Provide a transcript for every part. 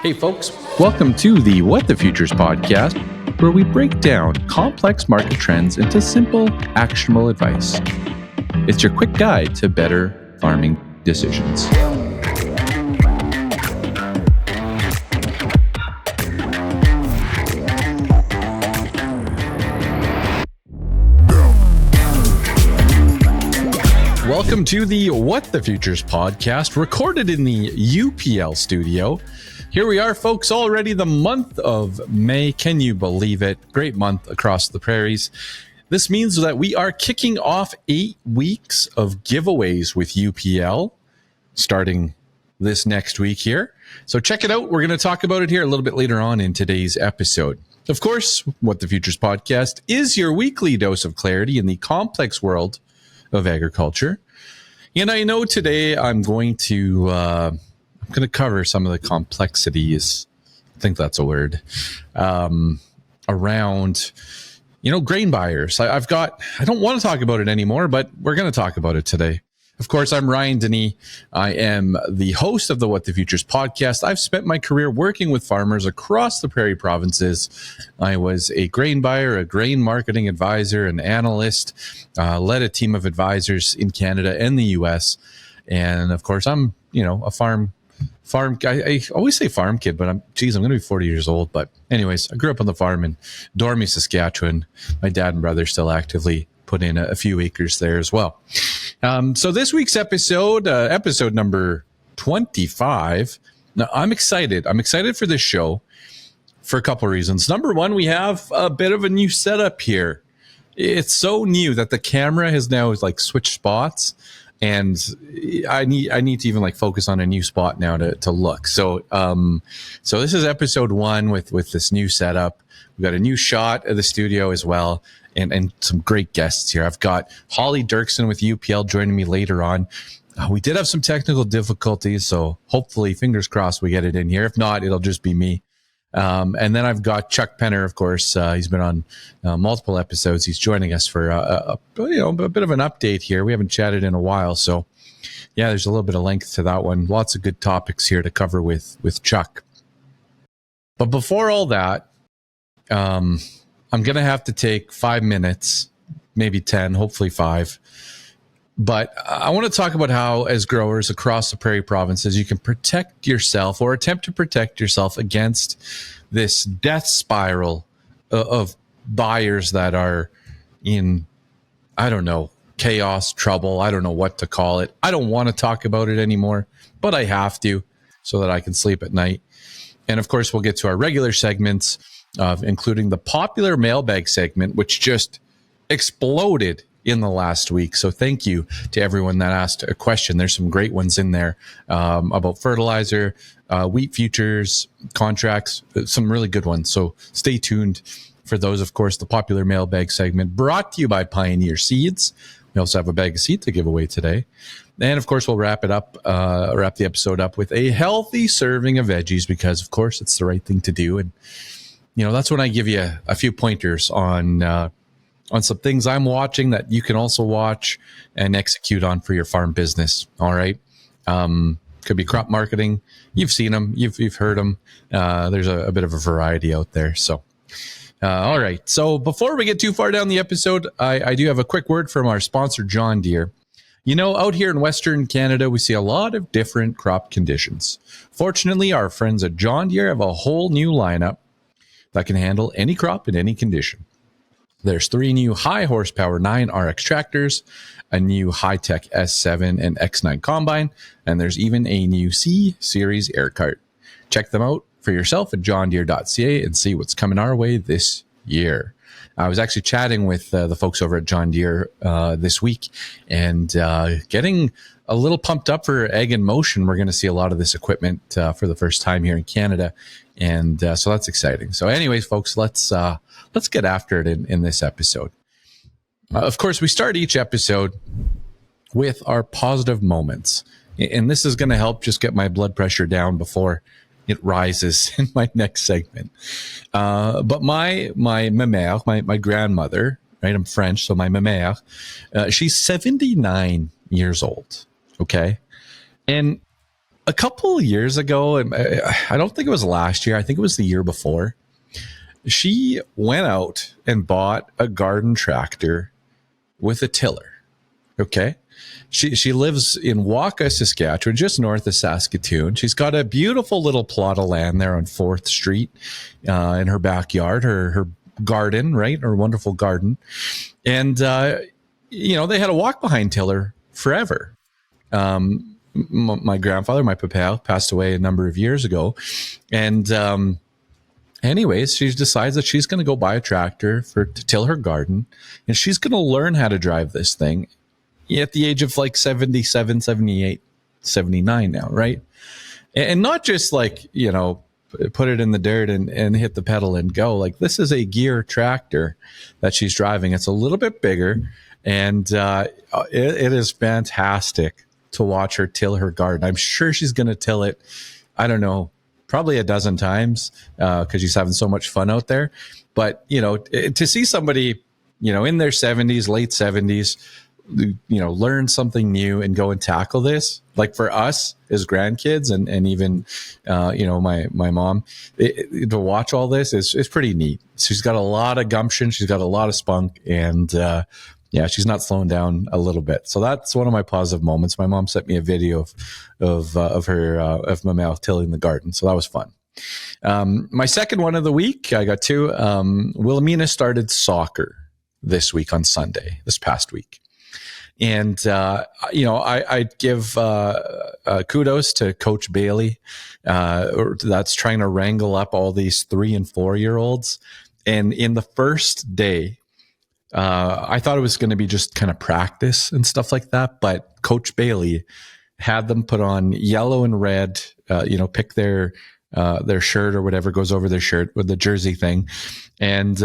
Hey folks, welcome to the What the Futures podcast, where we break down complex market trends into simple, actionable advice. It's your quick guide to better farming decisions. Welcome to the What the Futures podcast, recorded in the UPL studio. Here we are, folks, already the month of May. Can you believe it? Great month across the prairies. This means that we are kicking off 8 weeks of giveaways with UPL starting this next week here. So check it out. We're going to talk about it here a little bit later on in today's episode. Of course, What the Futures podcast is your weekly dose of clarity in the complex world of agriculture. And I know today I'm going to cover some of the complexities, I think that's a word, around, grain buyers. I don't want to talk about it anymore, but we're going to talk about it today. Of course, I'm Ryan Denis. I am the host of the What the Futures podcast. I've spent my career working with farmers across the prairie provinces. I was a grain buyer, a grain marketing advisor, an analyst, led a team of advisors in Canada and the US. And of course, I'm, a farm guy. I always say farm kid, but I'm going to be 40 years old. But anyways, I grew up on the farm in Dormy, Saskatchewan. My dad and brother still actively put in a few acres there as well. So this week's episode number 25. Now, I'm excited. I'm excited for this show for a couple of reasons. Number one, we have a bit of a new setup here. It's so new that the camera has now switched spots. And I need to even focus on a new spot now to look. So this is episode 1 with this new setup. We've got a new shot of the studio as well, and some great guests here. I've got Holly Derksen with UPL joining me later on. We did have some technical difficulties, so hopefully, fingers crossed, we get it in here. If not, it'll just be me. And then I've got Chuck Penner, of course. He's been on multiple episodes. He's joining us for a bit of an update here. We haven't chatted in a while, so yeah, there's a little bit of length to that one. Lots of good topics here to cover with Chuck. But before all that, I'm going to have to take 5 minutes, maybe 10, hopefully 5. But I want to talk about how, as growers across the prairie provinces, you can protect yourself or attempt to protect yourself against this death spiral of buyers that are in, chaos, trouble. I don't know what to call it. I don't want to talk about it anymore, but I have to so that I can sleep at night. And of course, we'll get to our regular segments, including the popular mailbag segment, which just exploded in the last week. So thank you to everyone that asked a question. There's some great ones in there about fertilizer, wheat futures, contracts, some really good ones. So stay tuned for those. Of course, the popular mailbag segment brought to you by Pioneer Seeds. We also have a bag of seed to give away today. And of course, we'll wrap the episode up with a healthy serving of veggies, because of course it's the right thing to do. And that's when I give you a few pointers on some things I'm watching that you can also watch and execute on for your farm business. All right. Could be crop marketing. You've seen them. You've heard them. There's a bit of a variety out there. So, all right. So before we get too far down the episode, I do have a quick word from our sponsor, John Deere. Out here in Western Canada, we see a lot of different crop conditions. Fortunately, our friends at John Deere have a whole new lineup that can handle any crop in any condition. There's 3 new high horsepower 9RX tractors, a new high-tech S7 and X9 combine, and there's even a new C Series air cart. Check them out for yourself at johndeere.ca and see what's coming our way this year. I was actually chatting with the folks over at John Deere this week and getting a little pumped up for Ag in Motion. We're going to see a lot of this equipment for the first time here in Canada, and so that's exciting. So anyways, folks, let's get after it in this episode. Of course, we start each episode with our positive moments, and this is going to help just get my blood pressure down before it rises in my next segment. But my Memere, my grandmother, right? I'm French, so my Memere, she's 79 years old. Okay. And a couple of years ago, and I don't think it was last year, I think it was the year before, she went out and bought a garden tractor with a tiller. Okay. She lives in Waka, Saskatchewan, just north of Saskatoon. She's got a beautiful little plot of land there on 4th Street in her backyard, her garden, right? Her wonderful garden. And, they had a walk-behind tiller forever. My grandfather, my papa, passed away a number of years ago. And anyways, she decides that she's going to go buy a tractor to till her garden. And she's going to learn how to drive this thing at the age of like 77, 78, 79 now, right? And not just like, put it in the dirt and hit the pedal and go. Like, this is a gear tractor that she's driving. It's a little bit bigger, and it is fantastic to watch her till her garden. I'm sure she's going to till it, I don't know, probably a dozen times because she's having so much fun out there. But, to see somebody, in their 70s, late 70s, learn something new and go and tackle this, like for us as grandkids and even my mom, to watch all this is pretty neat. She's got a lot of gumption, she's got a lot of spunk, and she's not slowing down a little bit. So that's one of my positive moments. My mom sent me a video of Memere tilling the garden, so that was fun. My second one of the week, I got two. Wilhelmina started soccer this past week. And, I give kudos to Coach Bailey, that's trying to wrangle up all these 3 and 4-year-olds. And in the first day, I thought it was going to be just kind of practice and stuff like that. But Coach Bailey had them put on yellow and red, pick their shirt or whatever goes over their shirt with the jersey thing, and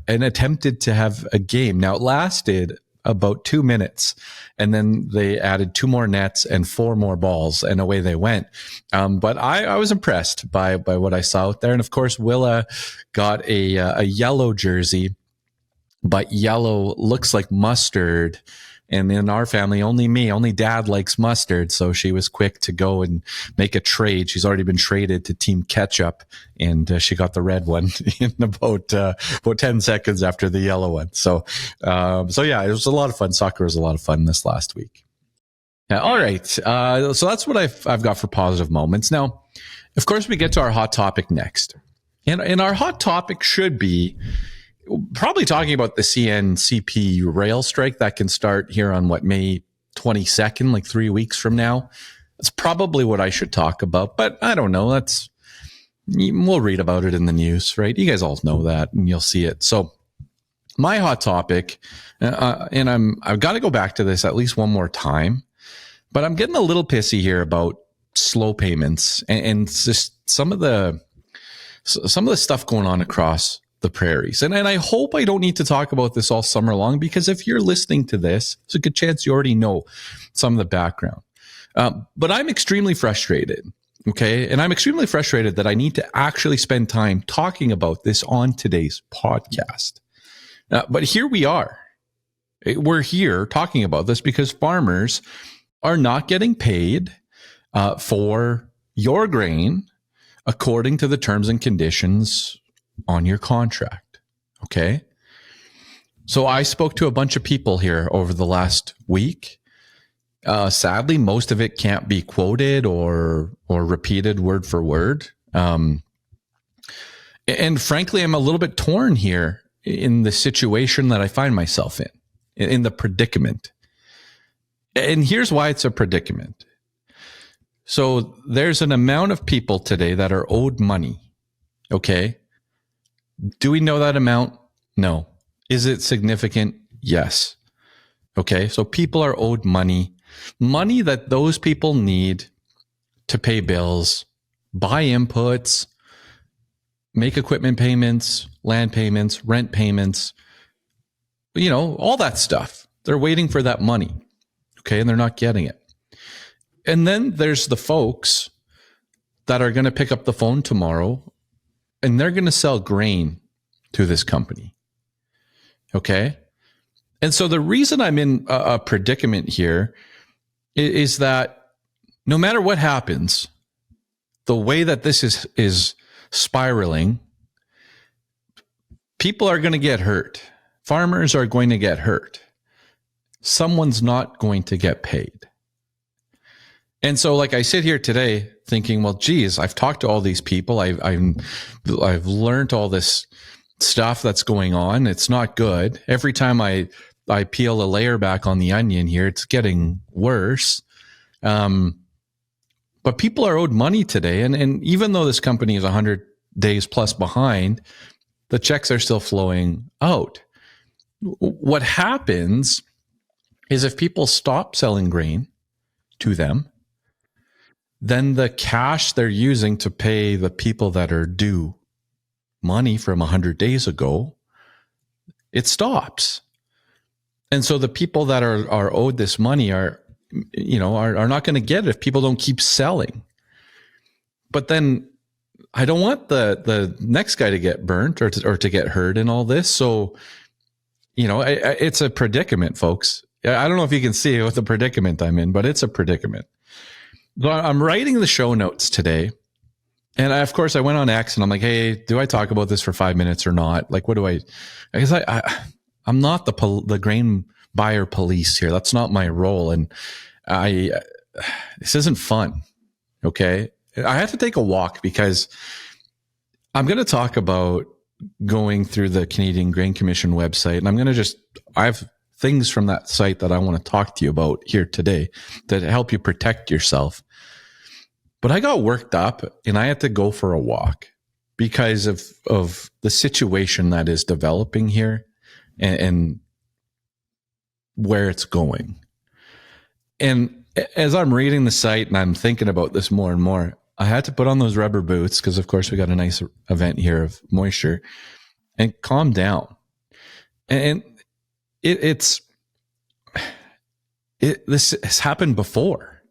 attempted to have a game. Now, it lasted about 2 minutes, and then they added 2 more nets and 4 more balls, and away they went. But I was impressed by what I saw out there. And of course, Willa got a yellow jersey, but yellow looks like mustard. And in our family, only dad likes mustard. So she was quick to go and make a trade. She's already been traded to Team Ketchup, and she got the red one in about 10 seconds after the yellow one. So yeah, it was a lot of fun. Soccer was a lot of fun this last week. Yeah, all right. So that's what I've got for positive moments. Now, of course, we get to our hot topic next. And our hot topic should be probably talking about the CNCP rail strike that can start here on May 22nd, like 3 weeks from now. That's probably what I should talk about, but I don't know. We'll read about it in the news, right? You guys all know that, and you'll see it. So my hot topic, and I've got to go back to this at least one more time, but I'm getting a little pissy here about slow payments and just some of the stuff going on across the prairies. And I hope I don't need to talk about this all summer long, because if you're listening to this, there's a good chance you already know some of the background. But I'm extremely frustrated. Okay. And I'm extremely frustrated that I need to actually spend time talking about this on today's podcast. But here we are. We're here talking about this because farmers are not getting paid for your grain according to the terms and conditions on your contract. Okay. So I spoke to a bunch of people here over the last week. Sadly, most of it can't be quoted or repeated word for word. And frankly, I'm a little bit torn here in the situation that I find myself in the predicament. And here's why it's a predicament. So there's an amount of people today that are owed money. Okay. Do we know that amount? No. Is it significant? Yes. Okay. So people are owed money that those people need to pay bills, buy inputs, make equipment payments, land payments, rent payments, all that stuff. They're waiting for that money. Okay. And they're not getting it. And then there's the folks that are going to pick up the phone tomorrow and they're going to sell grain to this company. Okay. And so the reason I'm in a predicament here is that no matter what happens, the way that this is spiraling, people are going to get hurt. Farmers are going to get hurt. Someone's not going to get paid. And so, like, I sit here today thinking, well, geez, I've talked to all these people. I've learned all this stuff that's going on. It's not good. Every time I peel a layer back on the onion here, it's getting worse. But people are owed money today. And even though this company is 100 days plus behind, the checks are still flowing out. What happens is if people stop selling grain to them, then the cash they're using to pay the people that are due money from 100 days ago, it stops. And so the people that are owed this money are not going to get it if people don't keep selling. But then I don't want the next guy to get burnt or to get hurt in all this. So, it's a predicament, folks. I don't know if you can see what the predicament I'm in, but it's a predicament. So I'm writing the show notes today. And of course I went on X and I'm like, hey, do I talk about this for 5 minutes or not? Like, what do I guess I'm not the grain buyer police here. That's not my role. And this isn't fun. Okay. I have to take a walk because I'm going to talk about going through the Canadian Grain Commission website. And I have things from that site that I want to talk to you about here today that help you protect yourself. But I got worked up and I had to go for a walk because of the situation that is developing here and where it's going. And as I'm reading the site and I'm thinking about this more and more, I had to put on those rubber boots because, of course, we got a nice event here of moisture and calm down. And this has happened before.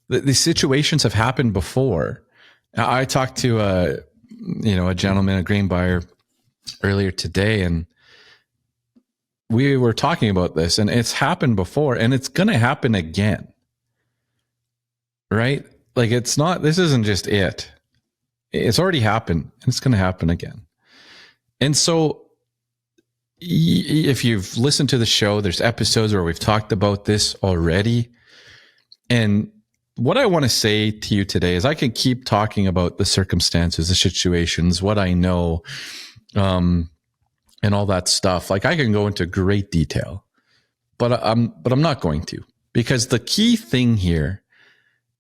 These situations have happened before. I talked to a gentleman, a grain buyer, earlier today, and we were talking about this, and it's happened before, and it's going to happen again, right? Like, this isn't just it. It's already happened, and it's going to happen again. And so if you've listened to the show, there's episodes where we've talked about this already. And what I want to say to you today is I can keep talking about the circumstances, the situations, what I know, and all that stuff. Like, I can go into great detail, but I'm not going to, because the key thing here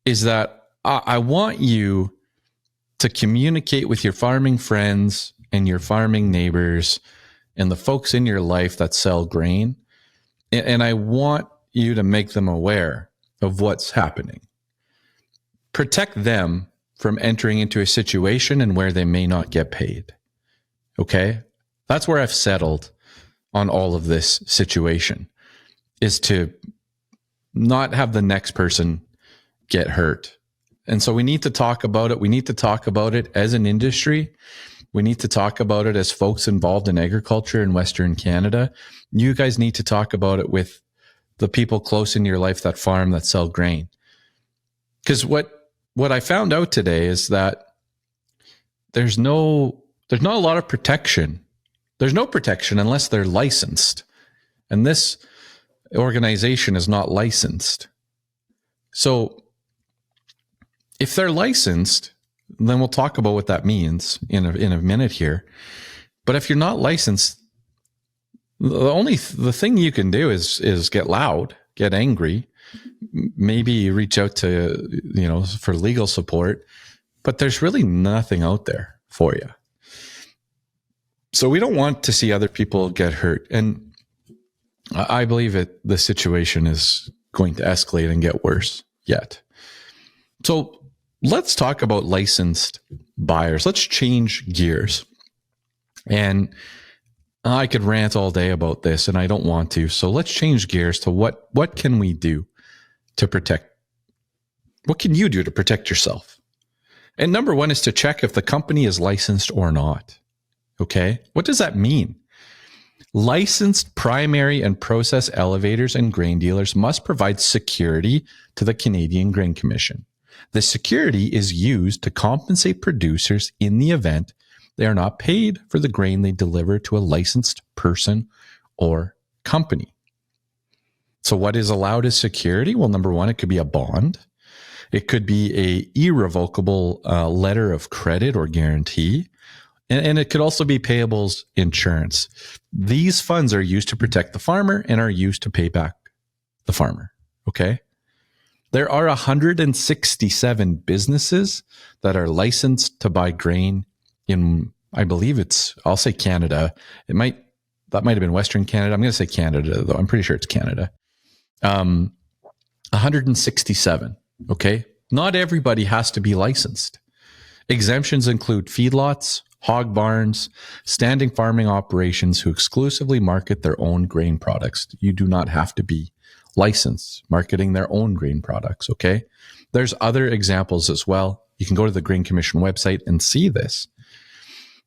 is that I want you to communicate with your farming friends and your farming neighbors and the folks in your life that sell grain. And I want you to make them aware of what's happening. Protect them from entering into a situation and where they may not get paid. Okay? That's where I've settled on all of this situation, is to not have the next person get hurt. And so we need to talk about it. We need to talk about it as an industry. We need to talk about it as folks involved in agriculture in Western Canada. You guys need to talk about it with the people close in your life that farm, that sell grain. Because what I found out today is that there's not a lot of protection. There's no protection unless they're licensed. And this organization is not licensed. So if they're licensed, then we'll talk about what that means in a minute here. But if you're not licensed, the thing you can do is get loud, get angry, maybe reach out to, for legal support, but there's really nothing out there for you. So we don't want to see other people get hurt. And I believe the situation is going to escalate and get worse yet. So let's talk about licensed buyers. Let's change gears. And I could rant all day about this, and I don't want to. So let's change gears to what can we do to protect? What can you do to protect yourself? And number one is to check if the company is licensed or not. Okay? What does that mean? Licensed primary and process elevators and grain dealers must provide security to the Canadian Grain Commission. The security is used to compensate producers in the event they are not paid for the grain they deliver to a licensed person or company. So what is allowed as security? Well, number one, it could be a bond. It could be a irrevocable letter of credit or guarantee. And it could also be payables insurance. These funds are used to protect the farmer and are used to pay back the farmer. Okay. There are 167 businesses that are licensed to buy grain in, I believe I'll say Canada. That might have been Western Canada. I'm going to say Canada, though. I'm pretty sure it's Canada. 167. Okay. Not everybody has to be licensed. Exemptions include feedlots, hog barns, standing farming operations who exclusively market their own grain products. You do not have to be licensed marketing their own grain products, okay? There's other examples as well. You can go to the Grain Commission website and see this.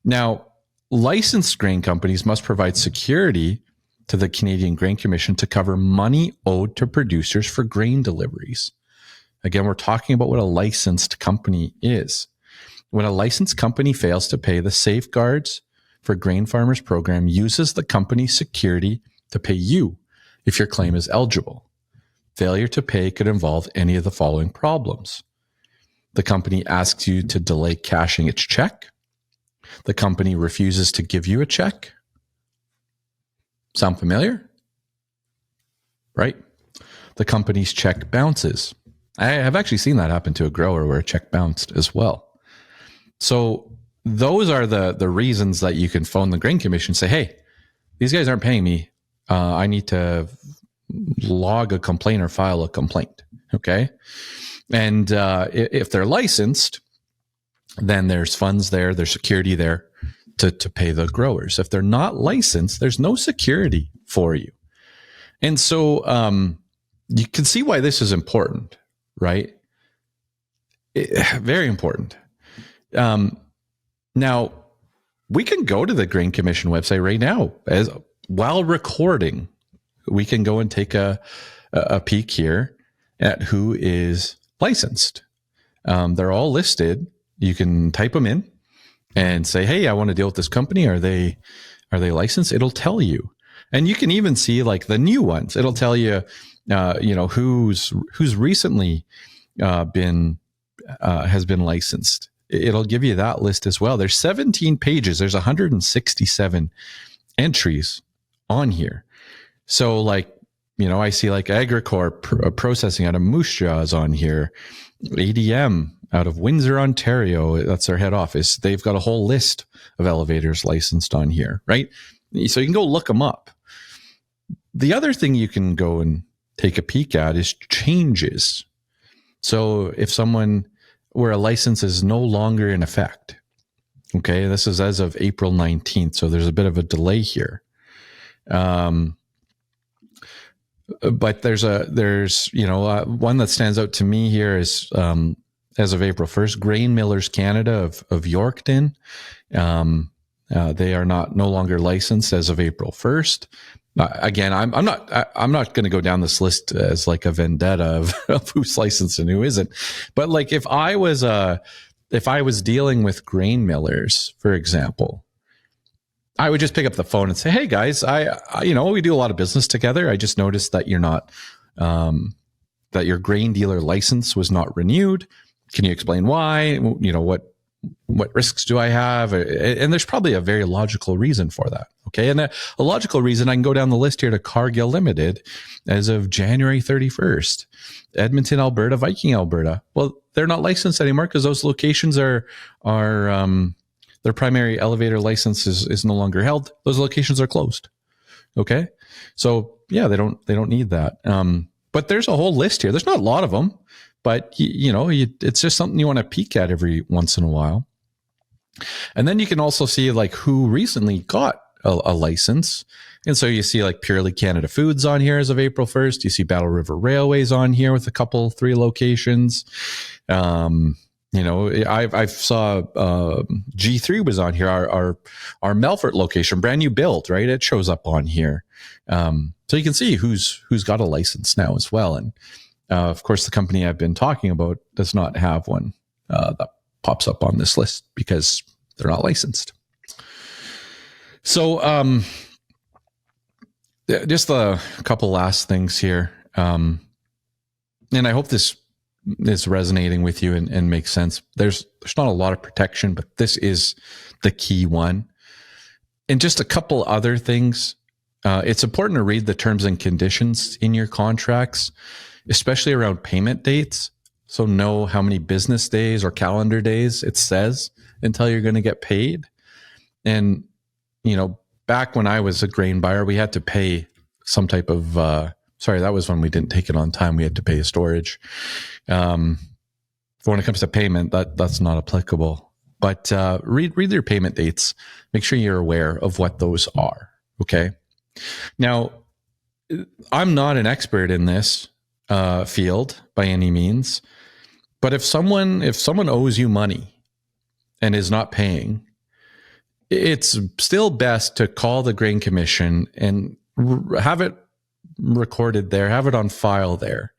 Now, licensed grain companies must provide security to the Canadian Grain Commission to cover money owed to producers for grain deliveries. Again, we're talking about what a licensed company is. When a licensed company fails to pay, the Safeguards for Grain Farmers program uses the company's security to pay you if your claim is eligible. Failure to pay could involve any of the following problems. The company asks you to delay cashing its check. The company refuses to give you a check. Sound familiar? Right? The company's check bounces. I have actually seen that happen to a grower where a check bounced as well. So those are the reasons that you can phone the Grain Commission and say, hey, these guys aren't paying me. I need to log a complaint or file a complaint. Okay. And if they're licensed, then there's funds there, there's security there to pay the growers. If they're not licensed, there's no security for you. And so you can see why this is important, right? Very important. Now, we can go to the Grain Commission website right now while recording. We can go and take a peek here at who is licensed. They're all listed. You can type them in and say, hey, I want to deal with this company. Are they licensed? It'll tell you. And you can even see like the new ones. It'll tell you, who's recently has been licensed. It'll give you that list as well. There's 17 pages. There's 167 entries on here. So like, I see like Agricorp processing out of Moose Jaw is on here. ADM out of Windsor, Ontario. That's their head office. They've got a whole list of elevators licensed on here, right? So you can go look them up. The other thing you can go and take a peek at is changes. So if where a license is no longer in effect, okay, this is as of April 19th. So there's a bit of a delay here. But there's one that stands out to me here is as of April 1st, Grain Millers Canada of Yorkton. They are no longer licensed as of April 1st. Again, I'm not going to go down this list as like a vendetta of who's licensed and who isn't. But like if I was dealing with grain millers, for example, I would just pick up the phone and say, hey guys, we do a lot of business together. I just noticed that you're not, that your grain dealer license was not renewed. Can you explain why? What risks do I have? And there's probably a very logical reason for that. Okay. And a logical reason, I can go down the list here to Cargill Limited as of January 31st, Edmonton, Alberta, Viking, Alberta. Well, they're not licensed anymore because those locations are their primary elevator license is no longer held. Those locations are closed. Okay. So yeah, they don't need that. But there's a whole list here. There's not a lot of them, but it's just something you want to peek at every once in a while. And then you can also see like who recently got a license. And so you see like Purely Canada Foods on here as of April 1st. You see Battle River Railways on here with 3 locations. I saw G3 was on here, our Melfort location, brand new build, right? It shows up on here. So you can see who's got a license now as well. And of course, the company I've been talking about does not have one that pops up on this list because they're not licensed. So just a couple last things here. And I hope this is resonating with you and makes sense. There's not a lot of protection, but this is the key one. And just a couple other things. It's important to read the terms and conditions in your contracts, especially around payment dates. So know how many business days or calendar days it says until you're going to get paid. And, back when I was a grain buyer, we had to pay some type of, that was when we didn't take it on time. We had to pay a storage. When it comes to payment, that's not applicable. But read your payment dates. Make sure you're aware of what those are. Okay. Now, I'm not an expert in this field by any means, but if someone owes you money and is not paying, it's still best to call the Grain Commission and have it recorded there, have it on file there.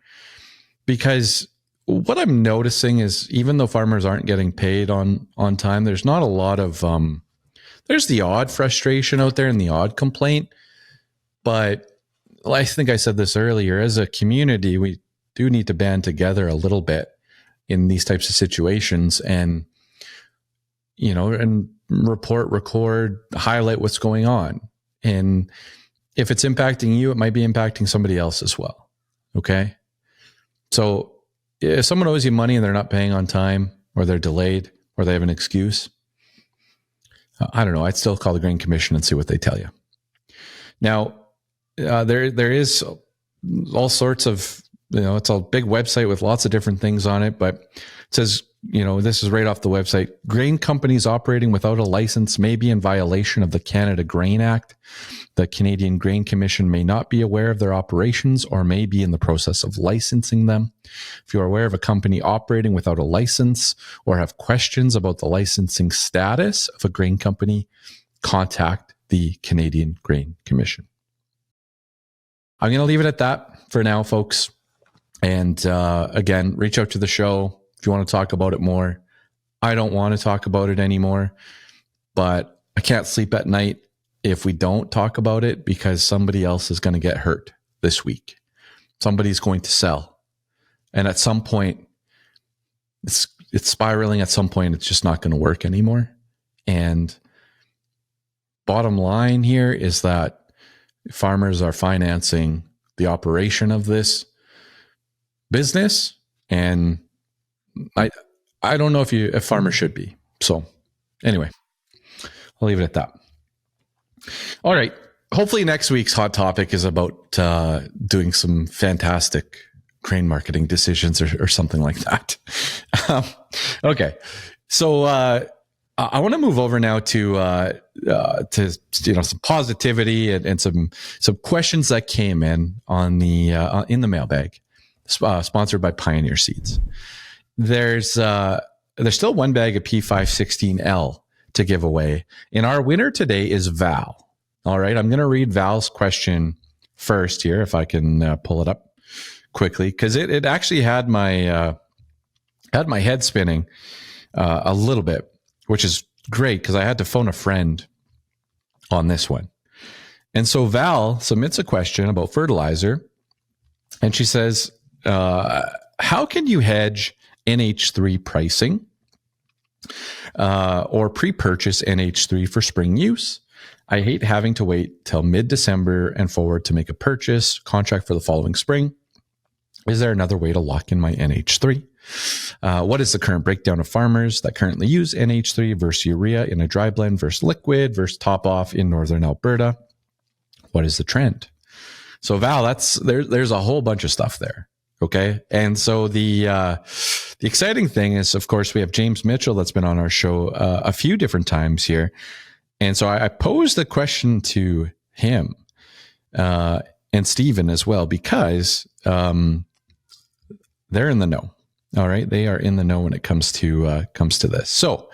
Because what I'm noticing is even though farmers aren't getting paid on time, there's not a lot of, there's the odd frustration out there and the odd complaint. But I think I said this earlier, as a community, we do need to band together a little bit in these types of situations and, and report, record, highlight what's going on. And if it's impacting you, it might be impacting somebody else as well. Okay. So if someone owes you money and they're not paying on time, or they're delayed, or they have an excuse, I don't know. I'd still call the Grain Commission and see what they tell you. Now, there is all sorts of, it's a big website with lots of different things on it, but it says, this is right off the website. Grain companies operating without a license may be in violation of the Canada Grain Act. The Canadian Grain Commission may not be aware of their operations or may be in the process of licensing them. If you are aware of a company operating without a license or have questions about the licensing status of a grain company, contact the Canadian Grain Commission. I'm going to leave it at that for now, folks. And again, reach out to the show if you want to talk about it more. I don't want to talk about it anymore, but I can't sleep at night if we don't talk about it because somebody else is going to get hurt this week. Somebody's going to sell. And at some point, it's spiraling. At some point, it's just not going to work anymore. And bottom line here is that farmers are financing the operation of this business, and I don't know if farmers should be. So anyway, I'll leave it at that. All right. Hopefully next week's hot topic is about doing some fantastic grain marketing decisions or something like that. Okay. So I want to move over now to some positivity and some questions that came in on the in the mailbag, sponsored by Pioneer Seeds. There's still one bag of P516L to give away, and our winner today is Val. All right, I'm going to read Val's question first here, if I can pull it up quickly, because it actually had my head spinning a little bit, which is great because I had to phone a friend on this one. And so Val submits a question about fertilizer, and she says, how can you hedge NH3 pricing or pre-purchase NH3 for spring use? I hate having to wait till mid-December and forward to make a purchase contract for the following spring. Is there another way to lock in my NH3? What is the current breakdown of farmers that currently use NH3 versus urea in a dry blend versus liquid versus top off in northern Alberta? What is the trend? So Val, there's a whole bunch of stuff there. Okay. And so the exciting thing is, of course, we have James Mitchell that's been on our show a few different times here. And so I posed the question to him and Stephen as well, because they're in the know. All right, they are in the know when it comes to this. So,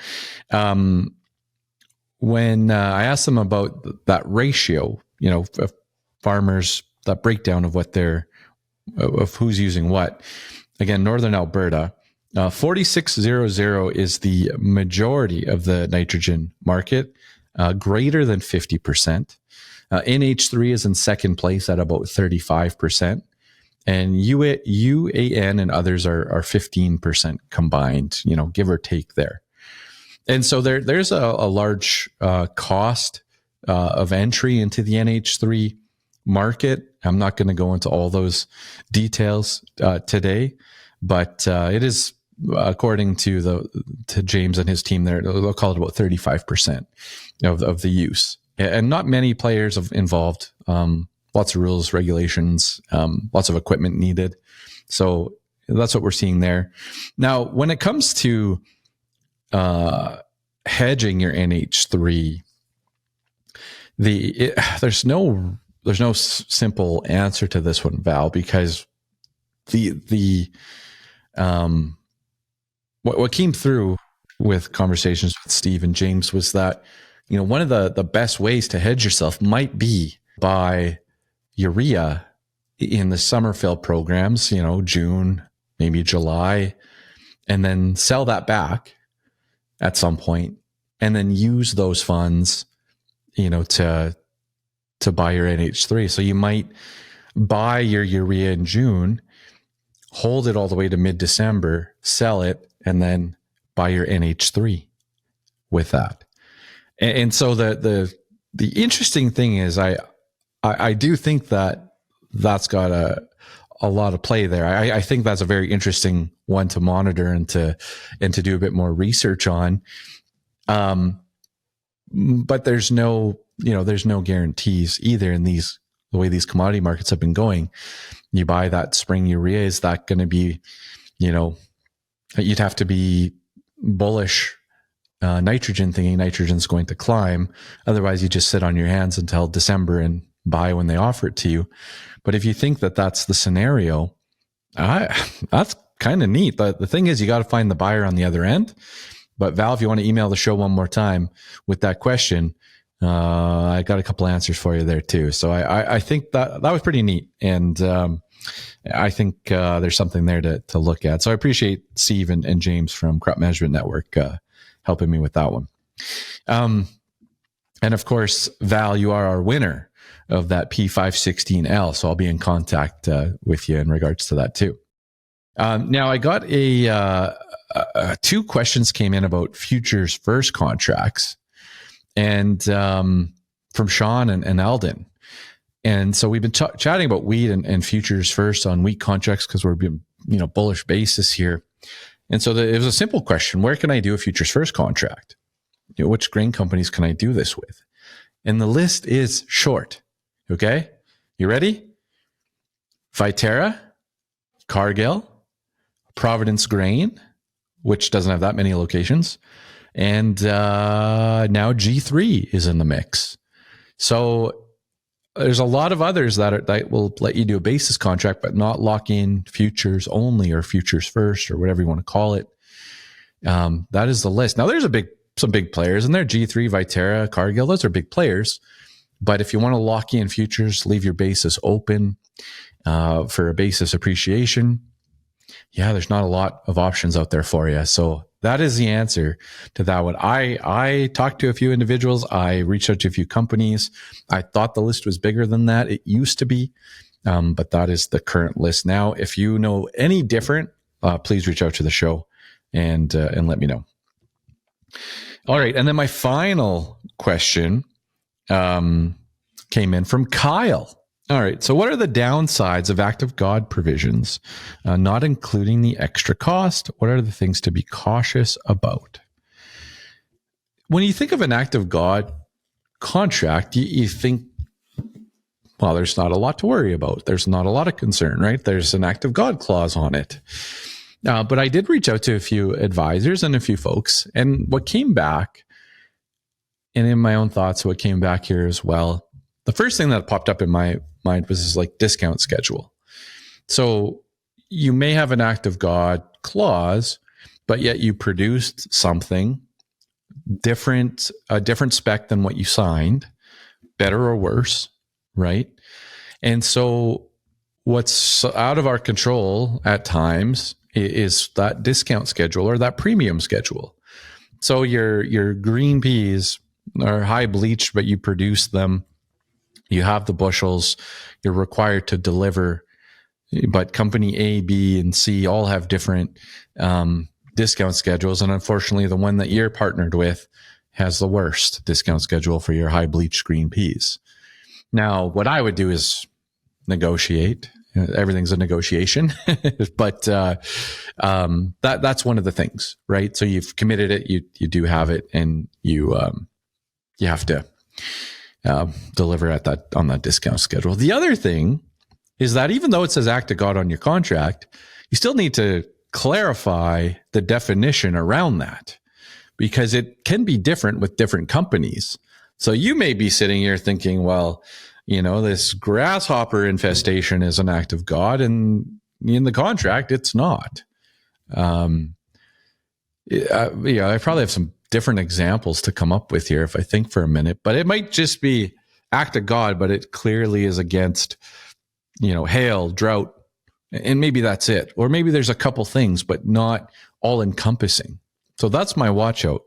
when I asked them about that ratio, of farmers, that breakdown of of who's using what. Again, Northern Alberta, 4600 is the majority of the nitrogen market, greater than 50%. NH3 is in second place at about 35%. And UAN and others are 15% combined, give or take there. And so there's a large cost of entry into the NH3 market. I'm not going to go into all those details today, but it is, according to James and his team there, they'll call it about 35% of the use. And not many players involved. Lots of rules, regulations, lots of equipment needed. So that's what we're seeing there. Now, when it comes to hedging your NH3, there's no simple answer to this one, Val, because what came through with conversations with Steve and James was that one of the best ways to hedge yourself might be by urea in the summer fill programs, June, maybe July, and then sell that back at some point, and then use those funds, to buy your NH3. So you might buy your urea in June, hold it all the way to mid-December, sell it, and then buy your NH3 with that. And so the interesting thing is, I do think that's got a lot of play there. I think that's a very interesting one to monitor and to do a bit more research on. But there's no guarantees either in the way these commodity markets have been going. You buy that spring urea, is that going to be, you'd have to be bullish nitrogen, thinking nitrogen's going to climb. Otherwise, you just sit on your hands until December and buy when they offer it to you. But if you think that that's the scenario, that's kind of neat. The thing is, you got to find the buyer on the other end. But Val, if you want to email the show one more time with that question, I got a couple answers for you there too. So I think that was pretty neat. And I think there's something there to look at. So I appreciate Steve and James from Crop Management Network helping me with that one. And of course, Val, you are our winner of that P516L. So I'll be in contact with you in regards to that too. Now I got two questions came in about futures first contracts, and from Shawn and Alden. And so we've been chatting about wheat and futures first on wheat contracts because we're being, bullish basis here. And so it was a simple question: where can I do a futures first contract? Which grain companies can I do this with? And the list is short. Okay, you ready? Viterra, Cargill, Providence Grain, which doesn't have that many locations, and now G3 is in the mix. So there's a lot of others that will let you do a basis contract, but not lock in futures only or futures first or whatever you want to call it. That is the list. Now there's some big players in there. G3, Viterra, Cargill, those are big players. But if you want to lock in futures, leave your basis open for a basis appreciation, there's not a lot of options out there for you. So that is the answer to that one. I talked to a few individuals. I reached out to a few companies. I thought the list was bigger than that. It used to be, but that is the current list now. If you know any different, please reach out to the show and let me know. All right. And then my final question came in from Kyle. All right. So what are the downsides of act of God provisions, not including the extra cost? What are the things to be cautious about? When you think of an act of God contract, you think, well, there's not a lot to worry about. There's not a lot of concern, right? There's an act of God clause on it. But I did reach out to a few advisors and a few folks, and what came back, and in my own thoughts, what came back here as well, the first thing that popped up in my mind was this discount schedule. So you may have an act of God clause, but yet you produced something different, a different spec than what you signed, better or worse, right? And so what's out of our control at times is that discount schedule or that premium schedule. So your green peas are high bleached, but you produce them. You have the bushels. You're required to deliver, but company A, B, and C all have different discount schedules. And unfortunately, the one that you're partnered with has the worst discount schedule for your high bleached green peas. Now, what I would do is negotiate. Everything's a negotiation, but that's one of the things, right? So you've committed it, you do have it, and you have to deliver on that discount schedule. The other thing is that even though it says act of God on your contract, you still need to clarify the definition around that, because it can be different with different companies. So you may be sitting here thinking, well, this grasshopper infestation is an act of God, and in the contract, it's not. I probably have some different examples to come up with here if I think for a minute, but it might just be act of God, but it clearly is against, hail, drought, and maybe that's it. Or maybe there's a couple things, but not all encompassing. So that's my watch out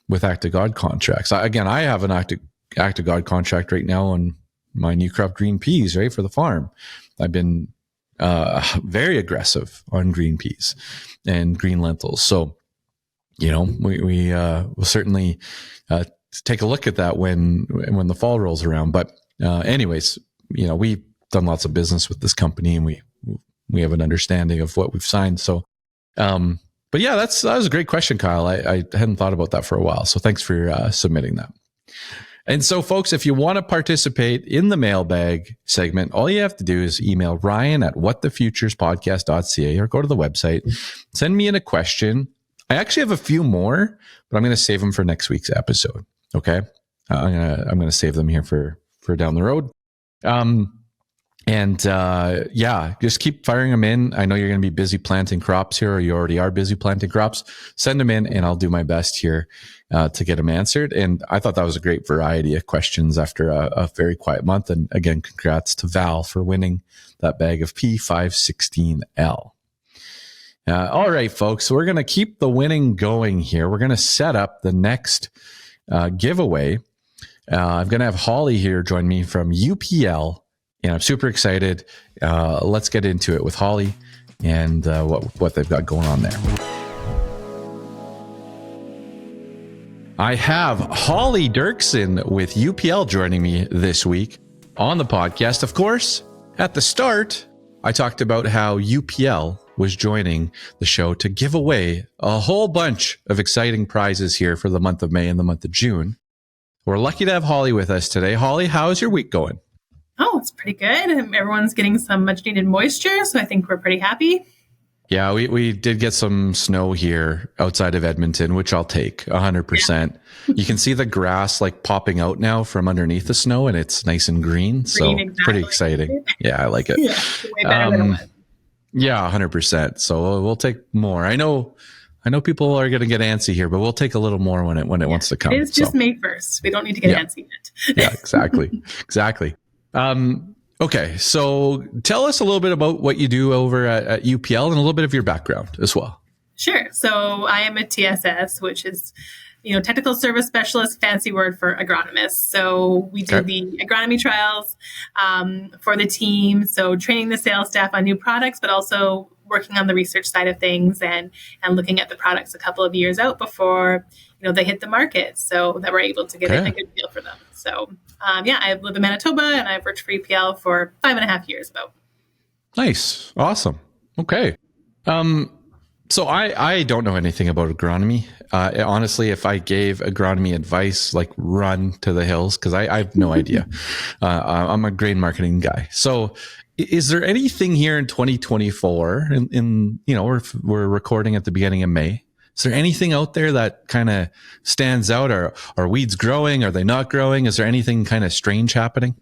with act of God contracts. I have an act of God contract right now on my new crop green peas, right, for the farm. I've been very aggressive on green peas and green lentils. So, we will certainly take a look at that when the fall rolls around. But anyways, we've done lots of business with this company, and we have an understanding of what we've signed. So, but yeah, that was a great question, Kyle. I hadn't thought about that for a while. So thanks for submitting that. And so, folks, if you want to participate in the mailbag segment, all you have to do is email ryan@whatthefuturespodcast.ca or go to the website, send me in a question. I actually have a few more, but I'm going to save them for next week's episode. Okay. I'm going to save them here for down the road. Just keep firing them in. I know you're going to be busy planting crops here, or you already are busy planting crops. Send them in, and I'll do my best here to get them answered. And I thought that was a great variety of questions after a very quiet month. And again, congrats to Val for winning that bag of P516L. All right, folks. So we're going to keep the winning going here. We're going to set up the next giveaway. I'm going to have Holly here join me from UPL. And I'm super excited. Let's get into it with Holly and what they've got going on there. I have Holly Derksen with UPL joining me this week on the podcast. Of course, at the start, I talked about how UPL was joining the show to give away a whole bunch of exciting prizes here for the month of May and the month of June. We're lucky to have Holly with us today. Holly, how's your week going? Oh, it's pretty good. Everyone's getting some much needed moisture, so I think we're pretty happy. Yeah, we did get some snow here outside of Edmonton, which I'll take 100%. Yeah. You can see the grass like popping out now from underneath the snow, and it's nice and green. So exactly. Pretty exciting. Yeah, I like it. Yeah, way better than it was. Yeah, 100%. So we'll take more. I know people are going to get antsy here, but we'll take a little more when it wants to come. It's just May 1st. We don't need to get antsy yet. Yeah, exactly. Exactly. Okay, so tell us a little bit about what you do over at UPL and a little bit of your background as well. Sure. So I am a TSS, which is, technical service specialist, fancy word for agronomist. So we do the agronomy trials for the team. So training the sales staff on new products, but also working on the research side of things and looking at the products a couple of years out before, they hit the market, so that we're able to get a good deal for them. So, I live in Manitoba, and I've worked for EPL for 5.5 years about. Nice. Awesome. Okay. So I don't know anything about agronomy. Honestly, if I gave agronomy advice, like run to the hills, because I have no idea. I'm a grain marketing guy. So is there anything here in 2024 we're recording at the beginning of May? Is there anything out there that kind of stands out? Are weeds growing? Are they not growing? Is there anything kind of strange happening?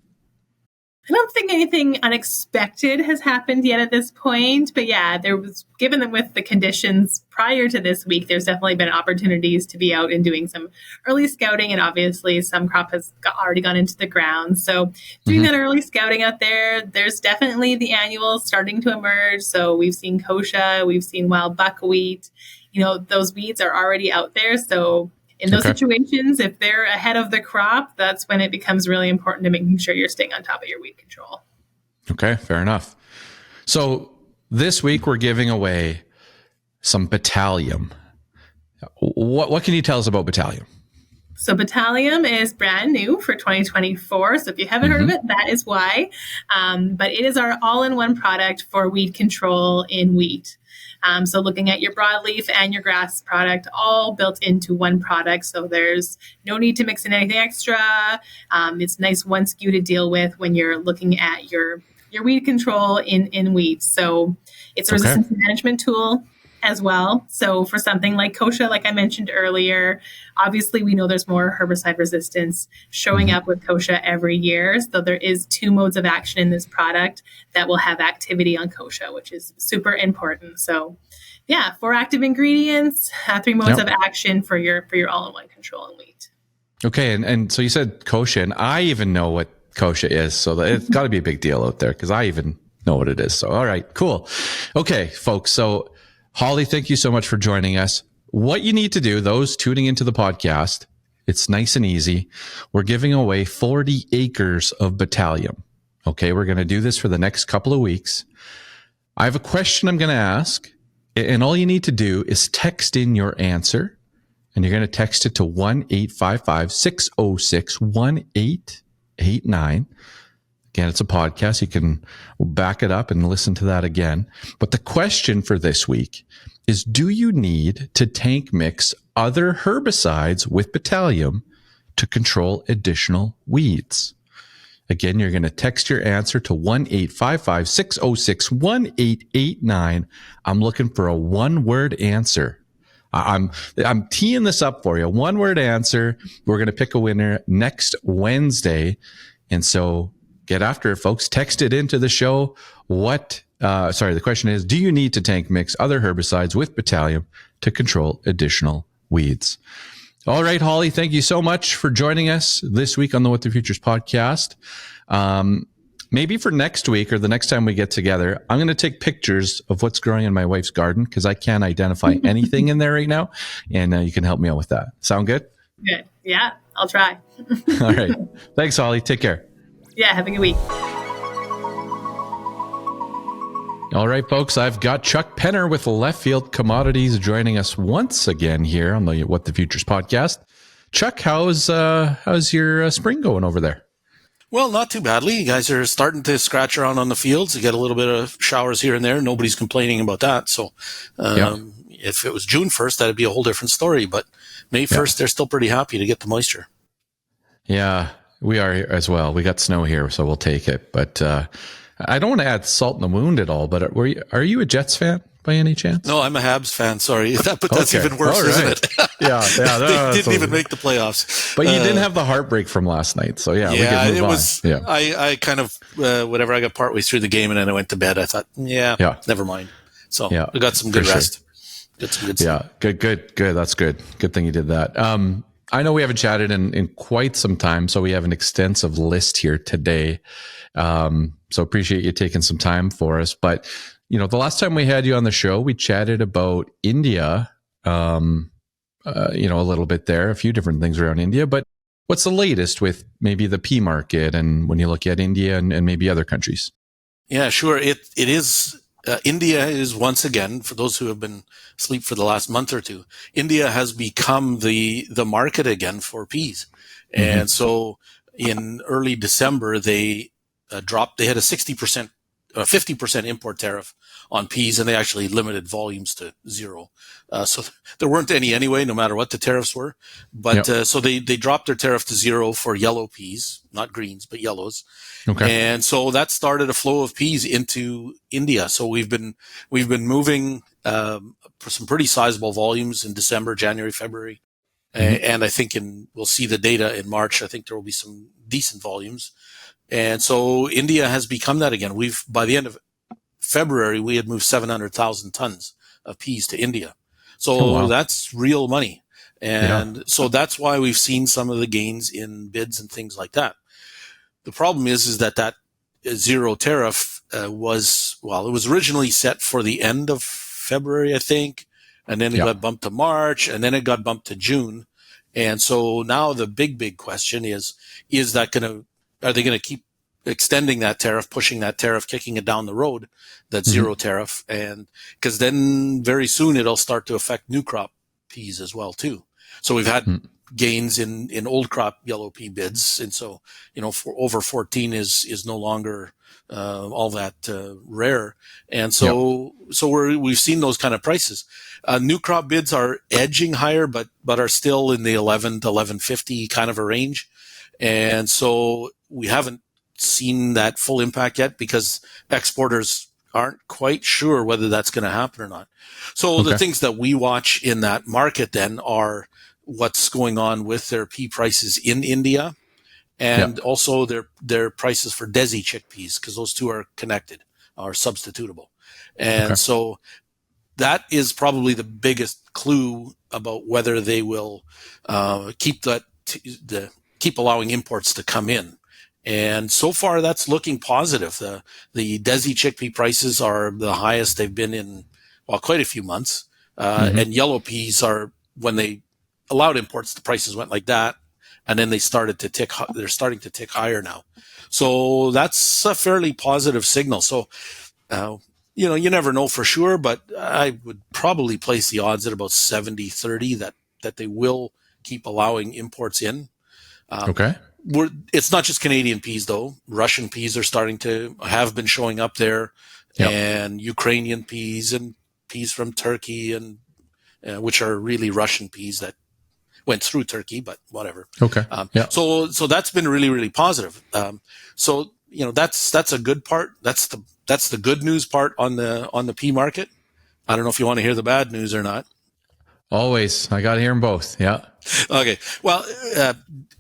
I don't think anything unexpected has happened yet at this point, but yeah, there was, given them with the conditions prior to this week, there's definitely been opportunities to be out and doing some early scouting, and obviously some crop has already gone into the ground. So doing that early scouting out there, there's definitely the annuals starting to emerge. So we've seen kochia, we've seen wild buckwheat, those weeds are already out there. So in those situations, if they're ahead of the crop, that's when it becomes really important to making sure you're staying on top of your weed control. Okay, fair enough. So this week we're giving away some Batalium. What can you tell us about Batalium? So Batalium is brand new for 2024. So if you haven't heard of it, that is why. But it is our all-in-one product for weed control in wheat. So looking at your broadleaf and your grass product, all built into one product. So there's no need to mix in anything extra. It's nice one SKU to deal with when you're looking at your weed control in wheat. So it's a resistance management tool as well. So for something like kochia, like I mentioned earlier, obviously we know there's more herbicide resistance showing up with kochia every year. So there is 2 modes of action in this product that will have activity on kochia, which is super important. So yeah, 4 active ingredients, 3 modes of action for your all-in-one control in wheat. Okay. And so you said kochia, and I even know what kochia is. So it's got to be a big deal out there because I even know what it is. So, all right, cool. Okay, folks. So Holly, thank you so much for joining us. What you need to do, those tuning into the podcast, it's nice and easy. We're giving away 40 acres of Batalium. Okay, we're going to do this for the next couple of weeks. I have a question I'm going to ask, and all you need to do is text in your answer, and you're going to text it to 1-855-606-1889. Again, it's a podcast. You can back it up and listen to that again. But the question for this week is, do you need to tank mix other herbicides with Batalium to control additional weeds? Again, you're going to text your answer to 1-855-606-1889. I'm looking for a one-word answer. I'm teeing this up for you. One-word answer. We're going to pick a winner next Wednesday. And so get after it, folks. Text it into the show. The question is, do you need to tank mix other herbicides with Batalium to control additional weeds? All right, Holly, thank you so much for joining us this week on the What the Futures podcast. Maybe for next week or the next time we get together, I'm going to take pictures of what's growing in my wife's garden because I can't identify anything in there right now. And you can help me out with that. Sound good? Good. Yeah, I'll try. All right. Thanks, Holly. Take care. Yeah, have a good week. All right, folks, I've got Chuck Penner with Leftfield Commodities joining us once again here on the What the Futures podcast. Chuck, how's your spring going over there? Well, not too badly. You guys are starting to scratch around on the fields. You get a little bit of showers here and there. Nobody's complaining about that. So if it was June 1st, that'd be a whole different story. But May 1st, they're still pretty happy to get the moisture. Yeah. We are as well. We got snow here, so we'll take it. But I don't want to add salt in the wound at all. But are you a Jets fan by any chance? No, I'm a Habs fan. Sorry, that's even worse, isn't it? They didn't even make the playoffs. But you didn't have the heartbrreak from last night, so we can move on. Yeah. I kind of whatever. I got partway through the game and then I went to bed. I thought, never mind. So I got some good rest. Got some good sleep. Yeah, good. That's good. Good thing you did that. I know we haven't chatted in quite some time, so we have an extensive list here today. So appreciate you taking some time for us. But, the last time we had you on the show, we chatted about India, a little bit there, a few different things around India. But what's the latest with maybe the pea market and when you look at India and maybe other countries? Yeah, sure. It is. India is once again, for those who have been asleep for the last month or two, India has become the market again for peas. And so in early December, they dropped, they had a 50% import tariff on peas, and they actually limited volumes to 0. So there weren't any anyway, no matter what the tariffs were. But so they dropped their tariff to 0 for yellow peas, not greens, but yellows. Okay. And so that started a flow of peas into India. So we've been moving some pretty sizable volumes in December, January, February. And I think we'll see the data in March. I think there will be some decent volumes. And so India has become that again. By the end of February, we had moved 700,000 tons of peas to India. So that's real money. And so that's why we've seen some of the gains in bids and things like that. The problem is that zero tariff it was originally set for the end of February, I think, and then it got bumped to March, and then it got bumped to June. And so now the big question is are they going to keep extending that tariff, pushing that tariff, kicking it down the road, that zero tariff? And because then very soon it'll start to affect new crop peas as well too. So we've had gains in old crop yellow pea bids. And so, for over 14 is no longer all that rare. And so we've seen those kind of prices. New crop bids are edging higher, but are still in the 11 to 11.50 kind of a range. And so we haven't seen that full impact yet because exporters aren't quite sure whether that's going to happen or not. So the things that we watch in that market then are what's going on with their pea prices in India and also their prices for desi chickpeas, because those two are connected, are substitutable. And so that is probably the biggest clue about whether they will keep allowing imports to come in. And so far, that's looking positive. The desi chickpea prices are the highest they've been in, quite a few months. And yellow peas are, when they allowed imports, the prices went like that. And then they're starting to tick higher now. So that's a fairly positive signal. So, you never know for sure, but I would probably place the odds at about 70-30 that they will keep allowing imports in. It's not just Canadian peas though. Russian peas have been showing up there, and Ukrainian peas and peas from Turkey, and which are really Russian peas that went through Turkey, but whatever. So that's been really, really positive. So that's a good part. That's the good news part on the pea market. I don't know if you want to hear the bad news or not. Always. I got to hear them both. Yeah. Okay. Well,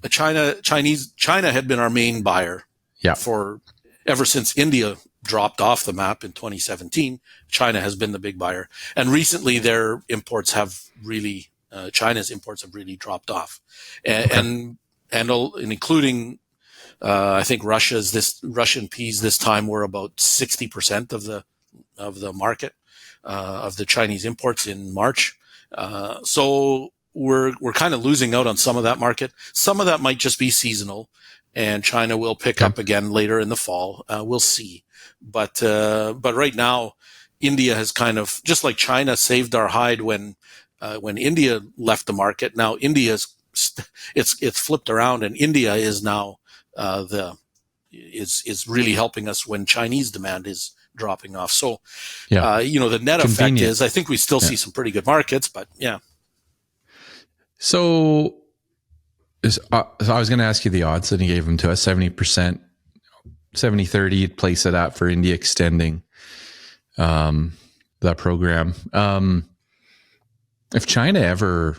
China had been our main buyer for ever since India dropped off the map in 2017. China has been the big buyer, and recently their imports have really China's imports have really dropped off, and including I think Russian peas this time were about 60% of the market of the Chinese imports in March. So we're kind of losing out on some of that market. Some of that might just be seasonal, and China will pick up again later in the fall. We'll see. But right now, India has kind of, just like China saved our hide when India left the market. Now India's, it's flipped around, and India is now, is really helping us when Chinese demand is dropping off. So, the net effect is, I think we still see some pretty good markets, but yeah. So I was going to ask you the odds, and you gave them to us, 70%, 70-30, you'd place it at for India extending that program. If China ever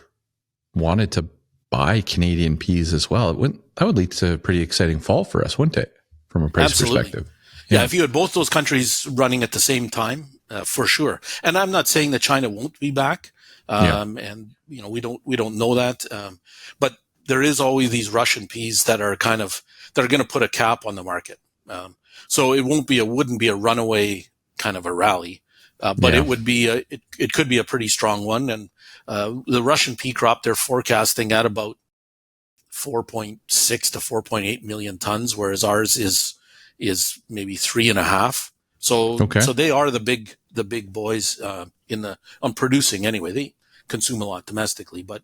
wanted to buy Canadian peas as well, that would lead to a pretty exciting fall for us, wouldn't it? From a price perspective. Yeah, if you had both those countries running at the same time, for sure. And I'm not saying that China won't be back. And we don't know that. But there is always these Russian peas that are going to put a cap on the market. So it wouldn't be a runaway kind of a rally. But it would be it could be a pretty strong one. And the Russian pea crop, they're forecasting at about 4.6 to 4.8 million tons, whereas ours is maybe 3.5. So they are the big boys on producing anyway. They consume a lot domestically, but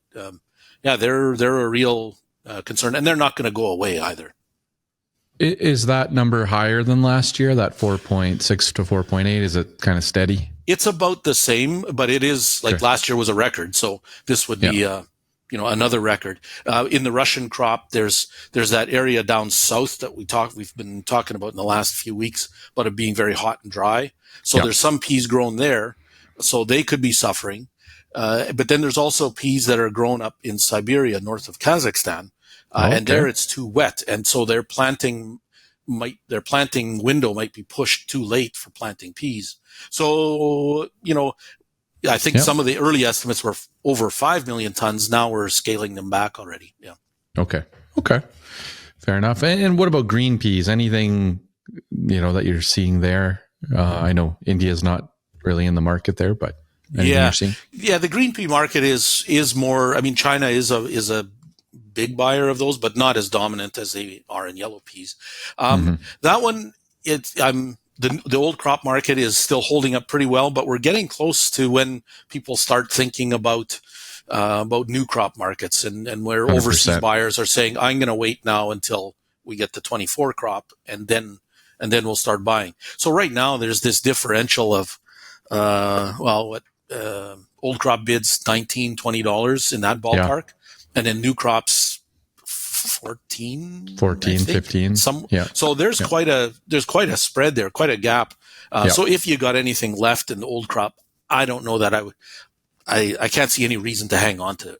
they're a real concern, and they're not going to go away either. Is that number higher than last year? That 4.6 to 4.8, is it kind of steady? It's about the same, but it is like last year was a record, so this would be another record. In the Russian crop, there's that area down south that we've been talking about in the last few weeks about it being very hot and dry. So there's some peas grown there, so they could be suffering. But then there's also peas that are grown up in Siberia, north of Kazakhstan, and there it's too wet, and so their planting window might be pushed too late for planting peas. So I think some of the early estimates were over 5 million tons. Now we're scaling them back already. Yeah. Okay. Fair enough. And what about green peas? Anything that you're seeing there? I know India is not really in the market there, but anything you're seeing? Yeah. The green pea market is more. I mean, China is a big buyer of those, but not as dominant as they are in yellow peas. That one, the old crop market is still holding up pretty well, but we're getting close to when people start thinking about new crop markets and where 100%. Overseas buyers are saying, I'm going to wait now until we get the 24 crop and then we'll start buying. So right now there's this differential of, old crop bids $19, $20 in that ballpark. Yeah. And then new crops 14, 15. So there's quite a spread there, quite a gap. So if you got anything left in the old crop, I don't know that I can't see any reason to hang on to it,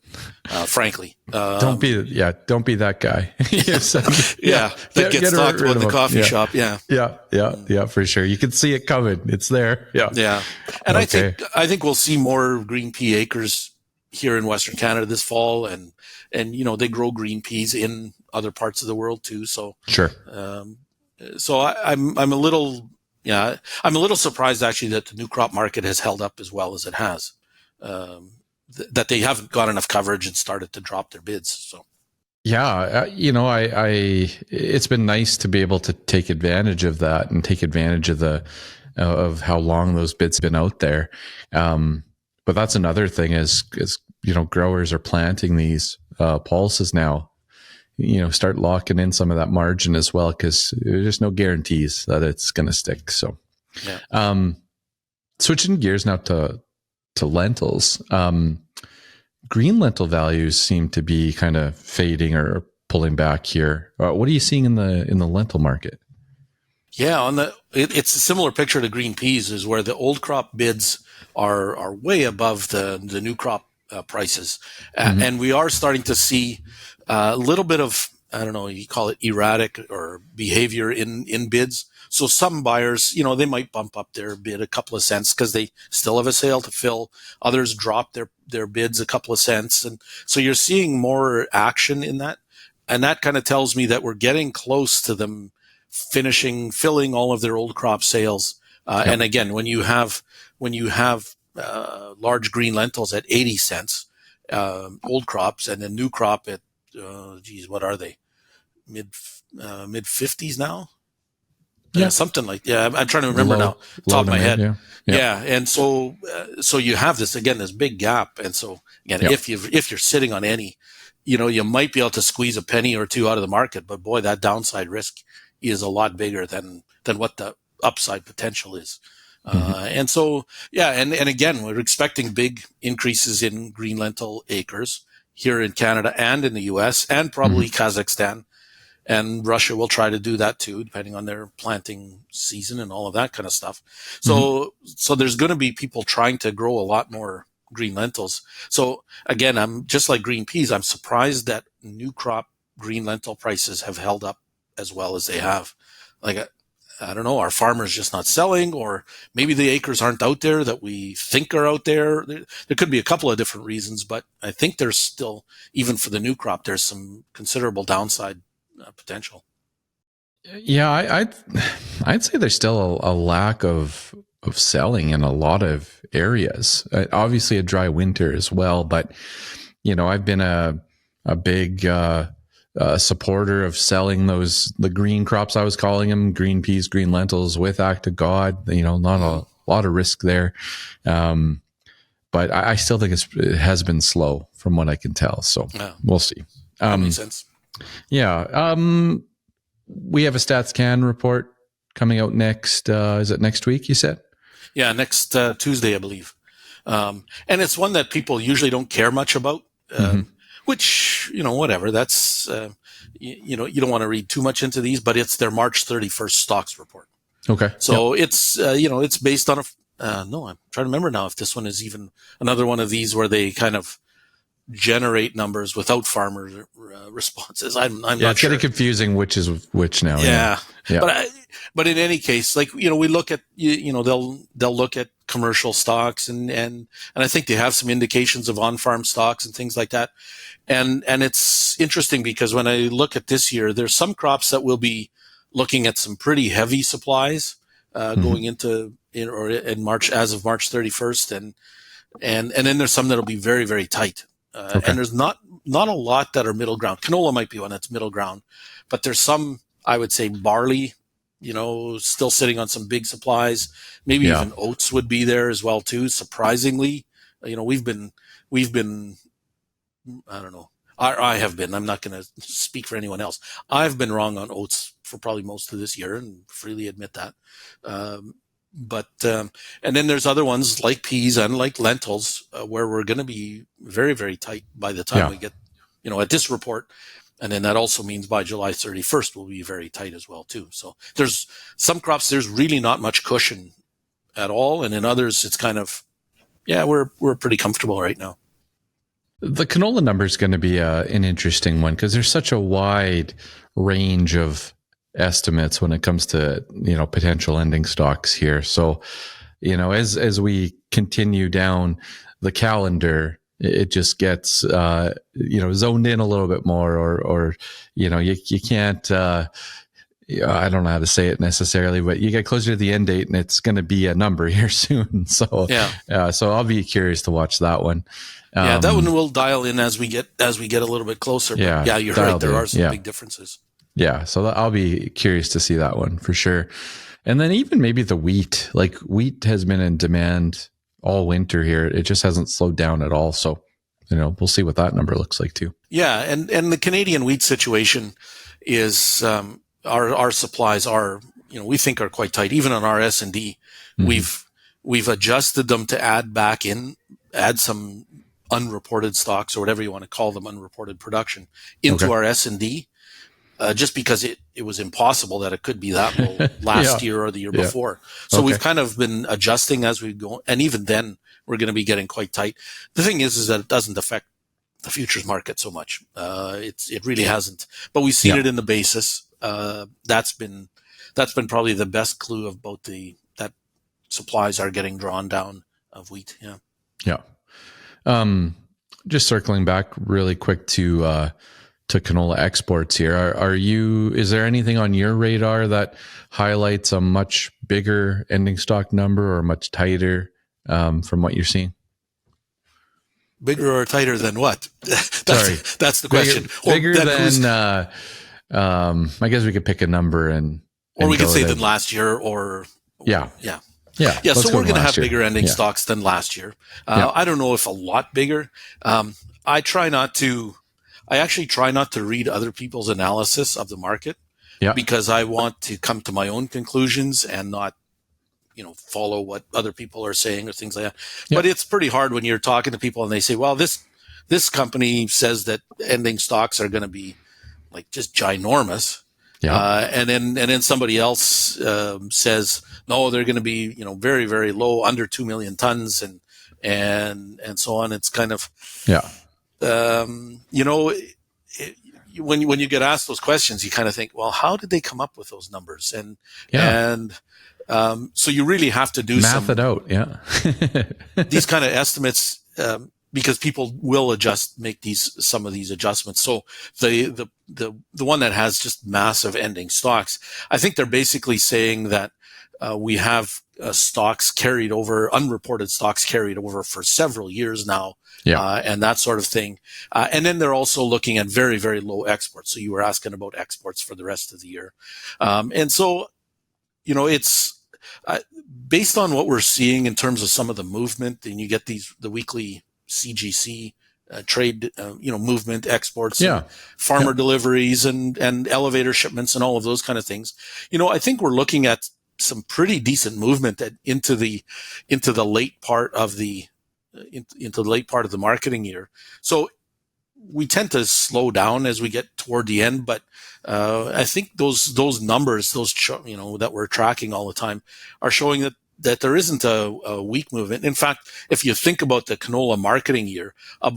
frankly. Don't be that guy. That gets talked about in the coffee shop. Yeah, for sure. You can see it coming. It's there. Yeah. And I think we'll see more green pea acres here in Western Canada this fall, and they grow green peas in other parts of the world too. So sure. So I'm a little surprised actually that the new crop market has held up as well as it has. That they haven't got enough coverage and started to drop their bids. So, it's been nice to be able to take advantage of that and take advantage of of how long those bids have been out there. But that's another thing is growers are planting these pulses now. Start locking in some of that margin as well, because there's no guarantees that it's going to stick. So, switching gears now to lentils. Green lentil values seem to be kind of fading or pulling back here. What are you seeing in the lentil market? Yeah, it's a similar picture to green peas, is where the old crop bids are way above the new crop prices, and we are starting to see a little bit of, I don't know, you call it erratic or behavior in bids. So some buyers, they might bump up their bid a couple of cents because they still have a sale to fill. Others drop their bids a couple of cents. And so you're seeing more action in that. And that kind of tells me that we're getting close to them filling all of their old crop sales. And again, when you have large green lentils at 80 cents, old crops, and a new crop at, what are they? Mid 50s now? Yeah, something like I'm trying to remember now, top of my head. Yeah, and so you have this big gap, and so again, if you're sitting on any, you might be able to squeeze a penny or two out of the market, but boy, that downside risk is a lot bigger than what the upside potential is. And so and again, we're expecting big increases in green lentil acres here in Canada and in the U.S. and probably Kazakhstan. And Russia will try to do that too, depending on their planting season and all of that kind of stuff. So there's going to be people trying to grow a lot more green lentils. So again, I'm just like green peas. I'm surprised that new crop green lentil prices have held up as well as they have. Like, I don't know, are farmers just not selling, or maybe the acres aren't out there that we think are out there? There could be a couple of different reasons, but I think there's still, even for the new crop, there's some considerable downside potential. Yeah, I'd say there's still a lack of selling in a lot of areas. Obviously, a dry winter as well, but I've been a big supporter of selling the green crops. I was calling them green peas, green lentils with Act of God. Not a lot of risk there, but I still think it has been slow from what I can tell. So we'll see. That makes sense. Yeah. We have a StatsCan report coming out next. Is it next week, you said? Yeah, next Tuesday, I believe. And it's one that people usually don't care much about, which, whatever. That's, you don't want to read too much into these, but it's their March 31st stocks report. Okay. So it's, it's based on No, I'm trying to remember now if this one is even another one of these where they kind of generate numbers without farmer responses. I'm not it's sure. getting confusing which is which now. Yeah. Yeah. But in any case, like, we look at, they'll look at commercial stocks and I think they have some indications of on-farm stocks and things like that. And it's interesting because when I look at this year, there's some crops that will be looking at some pretty heavy supplies, going into in March, as of March 31st. And then there's some that'll be very, very tight. And there's not a lot that are middle ground. Canola might be one that's middle ground, but there's some, I would say, barley, still sitting on some big supplies. Maybe even oats would be there as well too. Surprisingly, we've been, I don't know. I have been. I'm not going to speak for anyone else. I've been wrong on oats for probably most of this year, and freely admit that. And then there's other ones like peas and like lentils, where we're going to be very, very tight by the time we get, at this report. And then that also means by July 31st, we'll be very tight as well too. So there's some crops, there's really not much cushion at all. And in others, it's kind of, we're pretty comfortable right now. The canola number is going to be an interesting one because there's such a wide range of estimates when it comes to, potential ending stocks here. So, as we continue down the calendar, it just gets, zoned in a little bit more, or you can't, I don't know how to say it necessarily, but you get closer to the end date and it's going to be a number here soon. So, so I'll be curious to watch that one. That one will dial in as we get a little bit closer. But you're right. There are some big differences. Yeah. So I'll be curious to see that one for sure. And then even maybe the wheat, like wheat has been in demand all winter here. It just hasn't slowed down at all. So, we'll see what that number looks like too. Yeah. And the Canadian wheat situation is, our supplies are, we think are quite tight. Even on our S&D, we've adjusted them to add some unreported stocks, or whatever you want to call them, unreported production into our S&D, just because it was impossible that it could be that low last year or the year before. So we've kind of been adjusting as we go. And even then we're going to be getting quite tight. The thing is that it doesn't affect the futures market so much. It really hasn't, but we've seen it in the basis. That's been probably the best clue of both that supplies are getting drawn down of wheat. Yeah. Just circling back really quick to canola exports here. Is there anything on your radar that highlights a much bigger ending stock number or much tighter, from what you're seeing? Bigger or tighter than what? That's the question. Bigger than, I guess we could pick a number or we could say than last year or. Yeah. So we're going to have bigger ending stocks than last year. I don't know if a lot bigger. I actually try not to read other people's analysis of the market, because I want to come to my own conclusions and not, follow what other people are saying or things like that. But it's pretty hard when you're talking to people and they say, well, this company says that ending stocks are going to be like just ginormous. And then somebody else says, no, they're going to be, very, very low, under 2 million tons and so on. It's kind of, when you get asked those questions, you kind of think, well, how did they come up with those numbers? So you really have to do math it out. These kind of estimates, because people will make some of these adjustments. So the one that has just massive ending stocks, I think they're basically saying that we have stocks carried over, unreported stocks carried over for several years now, and that sort of thing. And then they're also looking at very, very low exports. So you were asking about exports for the rest of the year. And so, it's based on what we're seeing in terms of some of the movement, and you get the weekly CGC trade, movement, exports, farmer deliveries and elevator shipments and all of those kind of things. I think we're looking at some pretty decent movement into the late part of the marketing year. So we tend to slow down as we get toward the end, but I think those numbers, that we're tracking all the time, are showing that there isn't a weak movement. In fact, if you think about the canola marketing year, I'm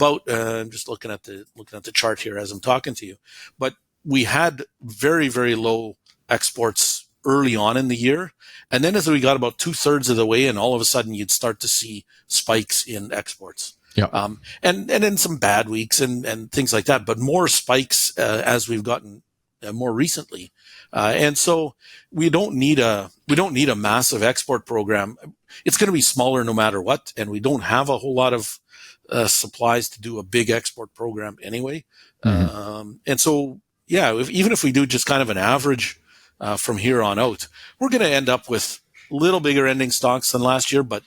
just looking at the chart here as I'm talking to you, but we had very, very low exports early on in the year. And then as we got about 2/3 of the way, and all of a sudden you'd start to see spikes in exports. Yeah. And then some bad weeks and things like that, but more spikes as we've gotten more recently. And so we don't need a massive export program. It's going to be smaller no matter what. And we don't have a whole lot of supplies to do a big export program anyway. And so, yeah, even if we do just kind of an average from here on out, we're going to end up with a little bigger ending stocks than last year, but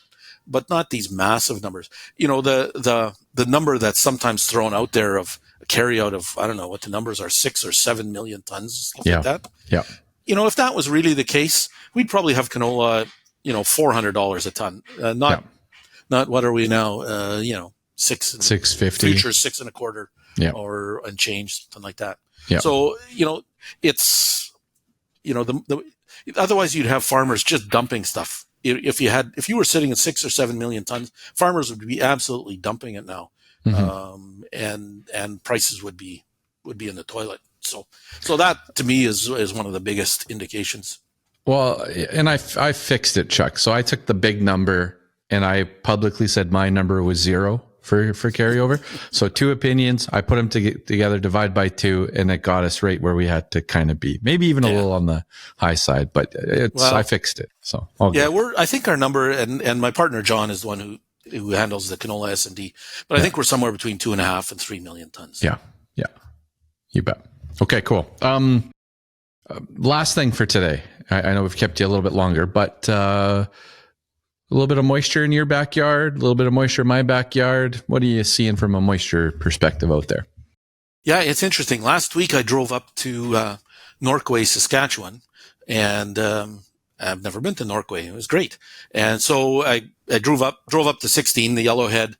not these massive numbers. You know, the number that's sometimes thrown out there of a carry out of, I don't know what the numbers are, 6 or 7 million tons, stuff like that. Yeah. You know, if that was really the case, we'd probably have canola, $400 a ton. Not what are we now? $650. Future 6 1/4. Yeah. Or unchanged, something like that. Yeah. So, it's, otherwise you'd have farmers just dumping stuff. If you were sitting at 6 or 7 million tons, farmers would be absolutely dumping it now. And prices would be in the toilet. So that to me is one of the biggest indications. Well, and I fixed it, Chuck. So I took the big number and I publicly said my number was 0 for carryover. So 2 opinions, I put them together, divide by 2, and it got us right where we had to kind of be. Maybe even a little on the high side, but I fixed it. So I think our number, and my partner John is the one who handles the canola S&D, but I think we're somewhere between 2.5 and 3 million tons. Yeah. You bet. Okay, cool. Last thing for today. I know we've kept you a little bit longer, but a little bit of moisture in your backyard, a little bit of moisture in my backyard. What are you seeing from a moisture perspective out there? Yeah, it's interesting. Last week I drove up to Norquay, Saskatchewan, and I've never been to Norquay. It was great. And so I drove up to 16, the Yellowhead,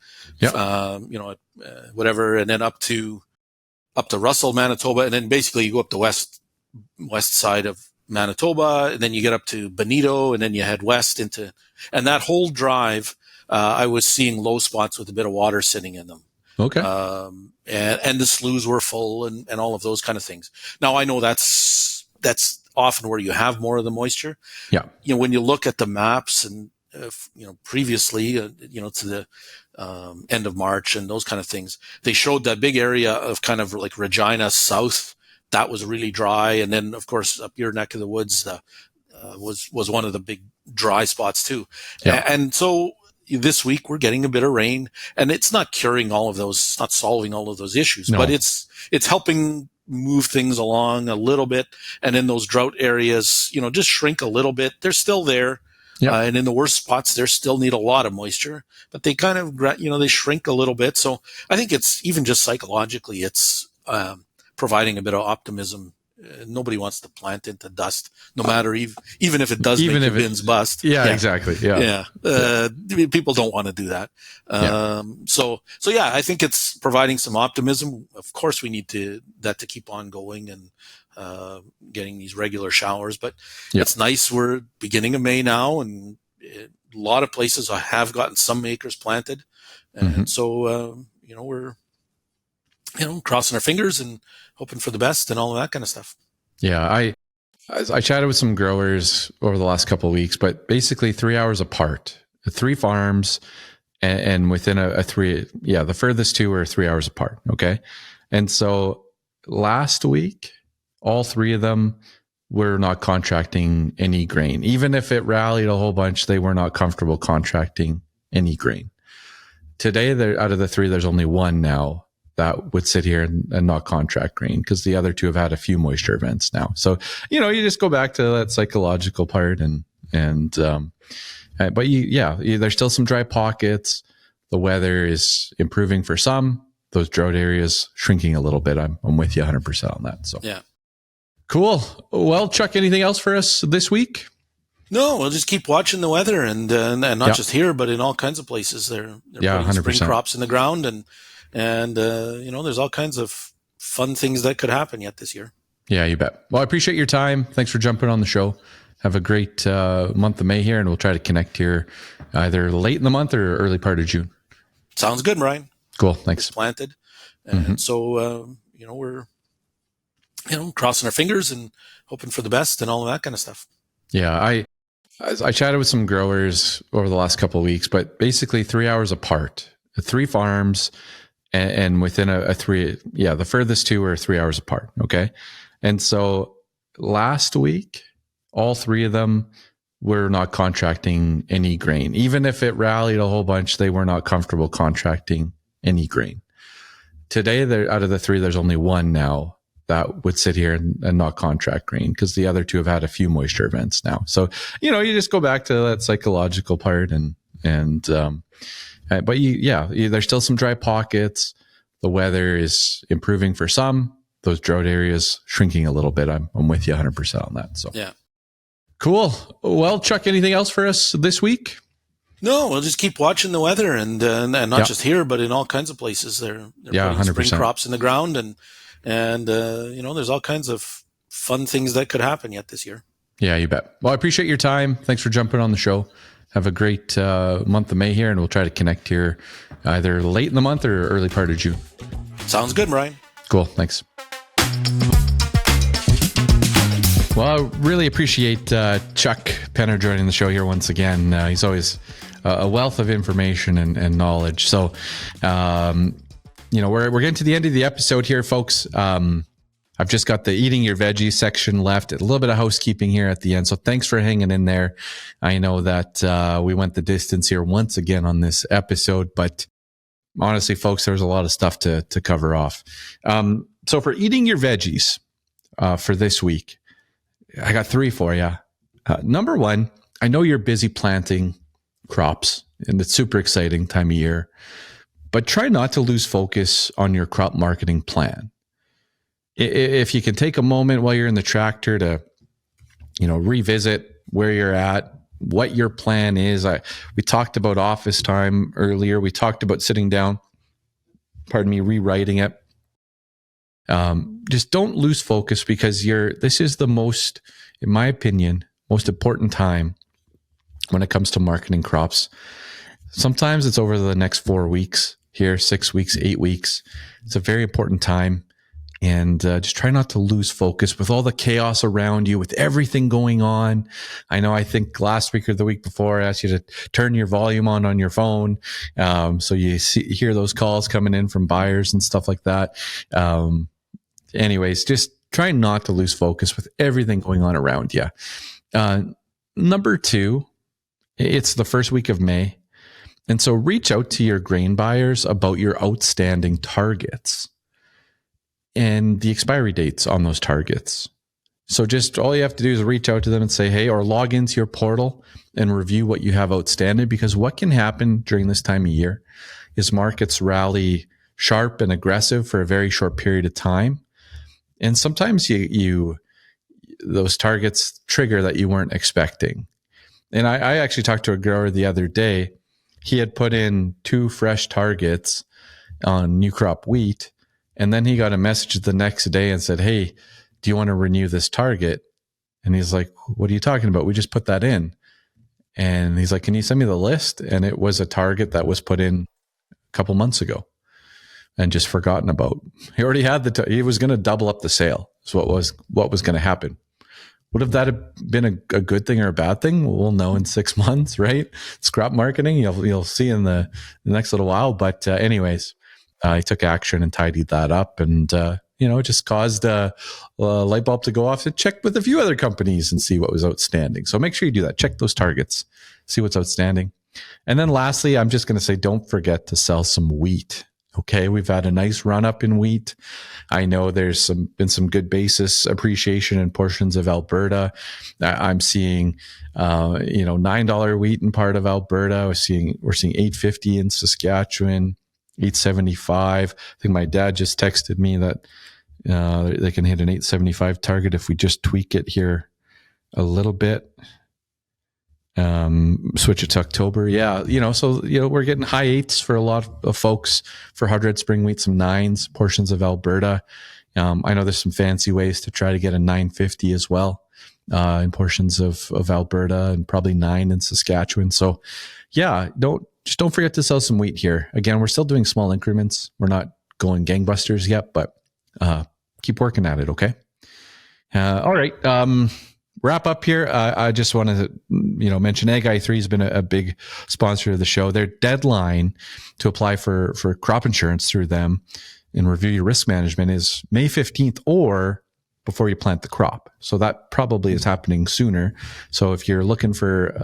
whatever, and then up to Russell, Manitoba, and then basically you go up the west side of Manitoba, and then you get up to Bonito, and then you head west and that whole drive, I was seeing low spots with a bit of water sitting in them. Okay. And the sloughs were full and all of those kind of things. Now I know that's often where you have more of the moisture. Yeah. When you look at the maps and, previously, to the, end of March and those kind of things, they showed that big area of kind of like Regina South. That was really dry. And then of course up your neck of the woods, was one of the big dry spots too. Yeah. And so this week we're getting a bit of rain, and it's not curing all of those, it's not solving all of those issues, but it's helping move things along a little bit. And in those drought areas, just shrink a little bit. They're still there. Yeah. And in the worst spots, they still need a lot of moisture, but they kind of, they shrink a little bit. So I think it's even just psychologically, it's providing a bit of optimism. Nobody wants to plant into dust, no matter even if it does make your bins bust. Yeah, exactly. Yeah. People don't want to do that. So I think it's providing some optimism. Of course, we need that to keep on going and getting these regular showers. But it's nice. We're beginning of May now, and a lot of places have gotten some acres planted, and so we're crossing our fingers and hoping for the best and all of that kind of stuff. Yeah, I chatted with some growers over the last couple of weeks, but basically 3 hours apart, 3 farms, and within a 3, the furthest 2 are 3 hours apart. Okay. And so last week, all 3 of them were not contracting any grain. Even if it rallied a whole bunch, they were not comfortable contracting any grain. Today, out of the 3, there's only 1 now that would sit here and not contract grain, because the other 2 have had a few moisture events now. So, you just go back to that psychological part but there's still some dry pockets. The weather is improving for some, those drought areas shrinking a little bit. I'm with you 100% on that. So, yeah. Cool. Well, Chuck, anything else for us this week? No, we'll just keep watching the weather and not just here, but in all kinds of places. They're putting 100%. Spring crops in the ground and there's all kinds of fun things that could happen yet this year. Yeah, you bet. Well, I appreciate your time. Thanks for jumping on the show. Have a great month of May here, and we'll try to connect here either late in the month or early part of June. Sounds good, Ryan. Cool. Thanks. It's planted. And so, we're, crossing our fingers and hoping for the best and all of that kind of stuff. Yeah. I chatted with some growers over the last couple of weeks, but basically 3 hours apart, 3 farms, and within a 3, the furthest 2 are 3 hours apart. Okay. And so last week, all 3 of them were not contracting any grain. Even if it rallied a whole bunch, they were not comfortable contracting any grain. Today, out of the 3, there's only 1 now that would sit here and not contract grain, because the other 2 have had a few moisture events now. So, you just go back to that psychological part but there's still some dry pockets. The weather is improving for some. Those drought areas shrinking a little bit. I'm with you 100% on that. So yeah, cool. Well, Chuck, anything else for us this week? No, we'll just keep watching the weather, and not just here, but in all kinds of places. They're putting 100%. spring crops in the ground, and there's all kinds of fun things that could happen yet this year. Yeah, you bet. Well, I appreciate your time. Thanks for jumping on the show. Have a great month of May here, and we'll try to connect here either late in the month or early part of June. Sounds good, Ryan. Cool. Thanks. Well, I really appreciate Chuck Penner joining the show here once again. He's always a wealth of information and knowledge. So, we're getting to the end of the episode here, folks. I've just got the eating your veggies section left. A little bit of housekeeping here at the end. So thanks for hanging in there. I know that we went the distance here once again on this episode, but honestly, folks, there was a lot of stuff to cover off. So for eating your veggies for this week, I got 3 for you. Number 1, I know you're busy planting crops, and it's super exciting time of year, but try not to lose focus on your crop marketing plan. If you can take a moment while you're in the tractor to, revisit where you're at, what your plan is. We talked about office time earlier. We talked about sitting down, rewriting it. Just don't lose focus, because this is the most, in my opinion, most important time when it comes to marketing crops. Sometimes it's over the next 4 weeks here, 6 weeks, 8 weeks. It's a very important time. And just try not to lose focus with all the chaos around you, with everything going on. I think last week or the week before, I asked you to turn your volume on your phone. So you hear those calls coming in from buyers and stuff like that. Anyways, just try not to lose focus with everything going on around you. Number 2, it's the first week of May. And so reach out to your grain buyers about your outstanding targets and the expiry dates on those targets. So just all you have to do is reach out to them and say, hey, or log into your portal and review what you have outstanding, because what can happen during this time of year is markets rally sharp and aggressive for a very short period of time. And sometimes those targets trigger that you weren't expecting. And I actually talked to a grower the other day. He had put in 2 fresh targets on new crop wheat. And then he got a message the next day and said, hey, do you want to renew this target? And he's like, what are you talking about? We just put that in. And he's like, can you send me the list? And it was a target that was put in a couple months ago and just forgotten about. He already had he was going to double up the sale. Is what was going to happen. Would have that have been a good thing or a bad thing? We'll know in 6 months, right? It's crop marketing. You'll see in the next little while. But anyways, he took action and tidied that up, and it just caused a light bulb to go off to check with a few other companies and see what was outstanding. So make sure you do that. Check those targets, see what's outstanding. And then lastly, I'm just going to say, don't forget to sell some wheat. Okay, we've had a nice run up in wheat. I know there's been some good basis appreciation in portions of Alberta. I'm seeing, $9 wheat in part of Alberta. We're seeing $8.50 in Saskatchewan, $8.75. I think my dad just texted me that they can hit an $8.75 target if we just tweak it here a little bit. Switch it to October. Yeah. We're getting high 8s for a lot of folks for hard red spring wheat, some 9s, portions of Alberta. I know there's some fancy ways to try to get a 9.50 as well. in portions of Alberta, and probably 9 in Saskatchewan. So yeah, don't forget to sell some wheat here. Again, we're still doing small increments. We're not going gangbusters yet, but keep working at it. Okay. All right. Wrap up here. I just want to, mention Ag i3 has been a big sponsor of the show. Their deadline to apply for crop insurance through them and review your risk management is May 15th or before you plant the crop. So that probably is happening sooner. So if you're looking for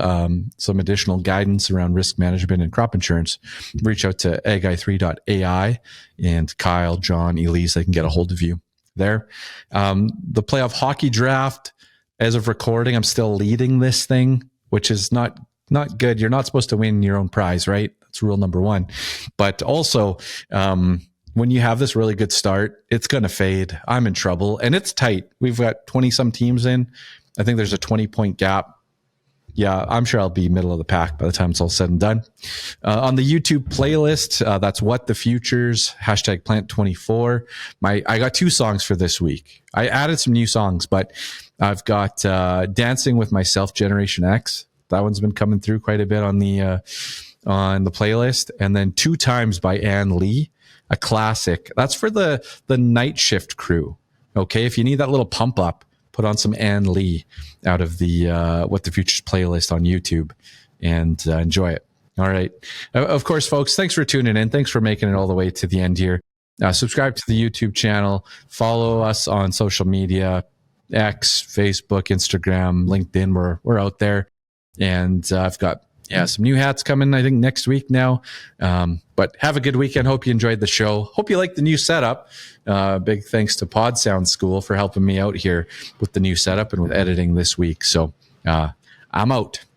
some additional guidance around risk management and crop insurance, reach out to agi3.ai, and Kyle, John, Elise, they can get a hold of you there. The playoff hockey draft, as of recording, I'm still leading this thing, which is not good. You're not supposed to win your own prize, right? That's rule number 1. But also, when you have this really good start, it's going to fade. I'm in trouble, and it's tight. We've got 20 some teams in. I think there's a 20-point gap. Yeah, I'm sure I'll be middle of the pack by the time it's all said and done. On the YouTube playlist, that's What the Futures, #Plant24. I got 2 songs for this week. I added some new songs, but I've got Dancing with Myself, Generation X. That one's been coming through quite a bit on the playlist. And then 2 Times by Ann Lee, a classic. That's for the night shift crew. Okay, if you need that little pump up, put on some Ann Lee out of the What the Futures playlist on YouTube and enjoy it. All right. Of course, folks, thanks for tuning in. Thanks for making it all the way to the end here. Subscribe to the YouTube channel. Follow us on social media, X, Facebook, Instagram, LinkedIn. We're out there. And I've got some new hats coming, I think, next week now. But have a good weekend. Hope you enjoyed the show. Hope you liked the new setup. Big thanks to Pod Sound School for helping me out here with the new setup and with editing this week. So I'm out.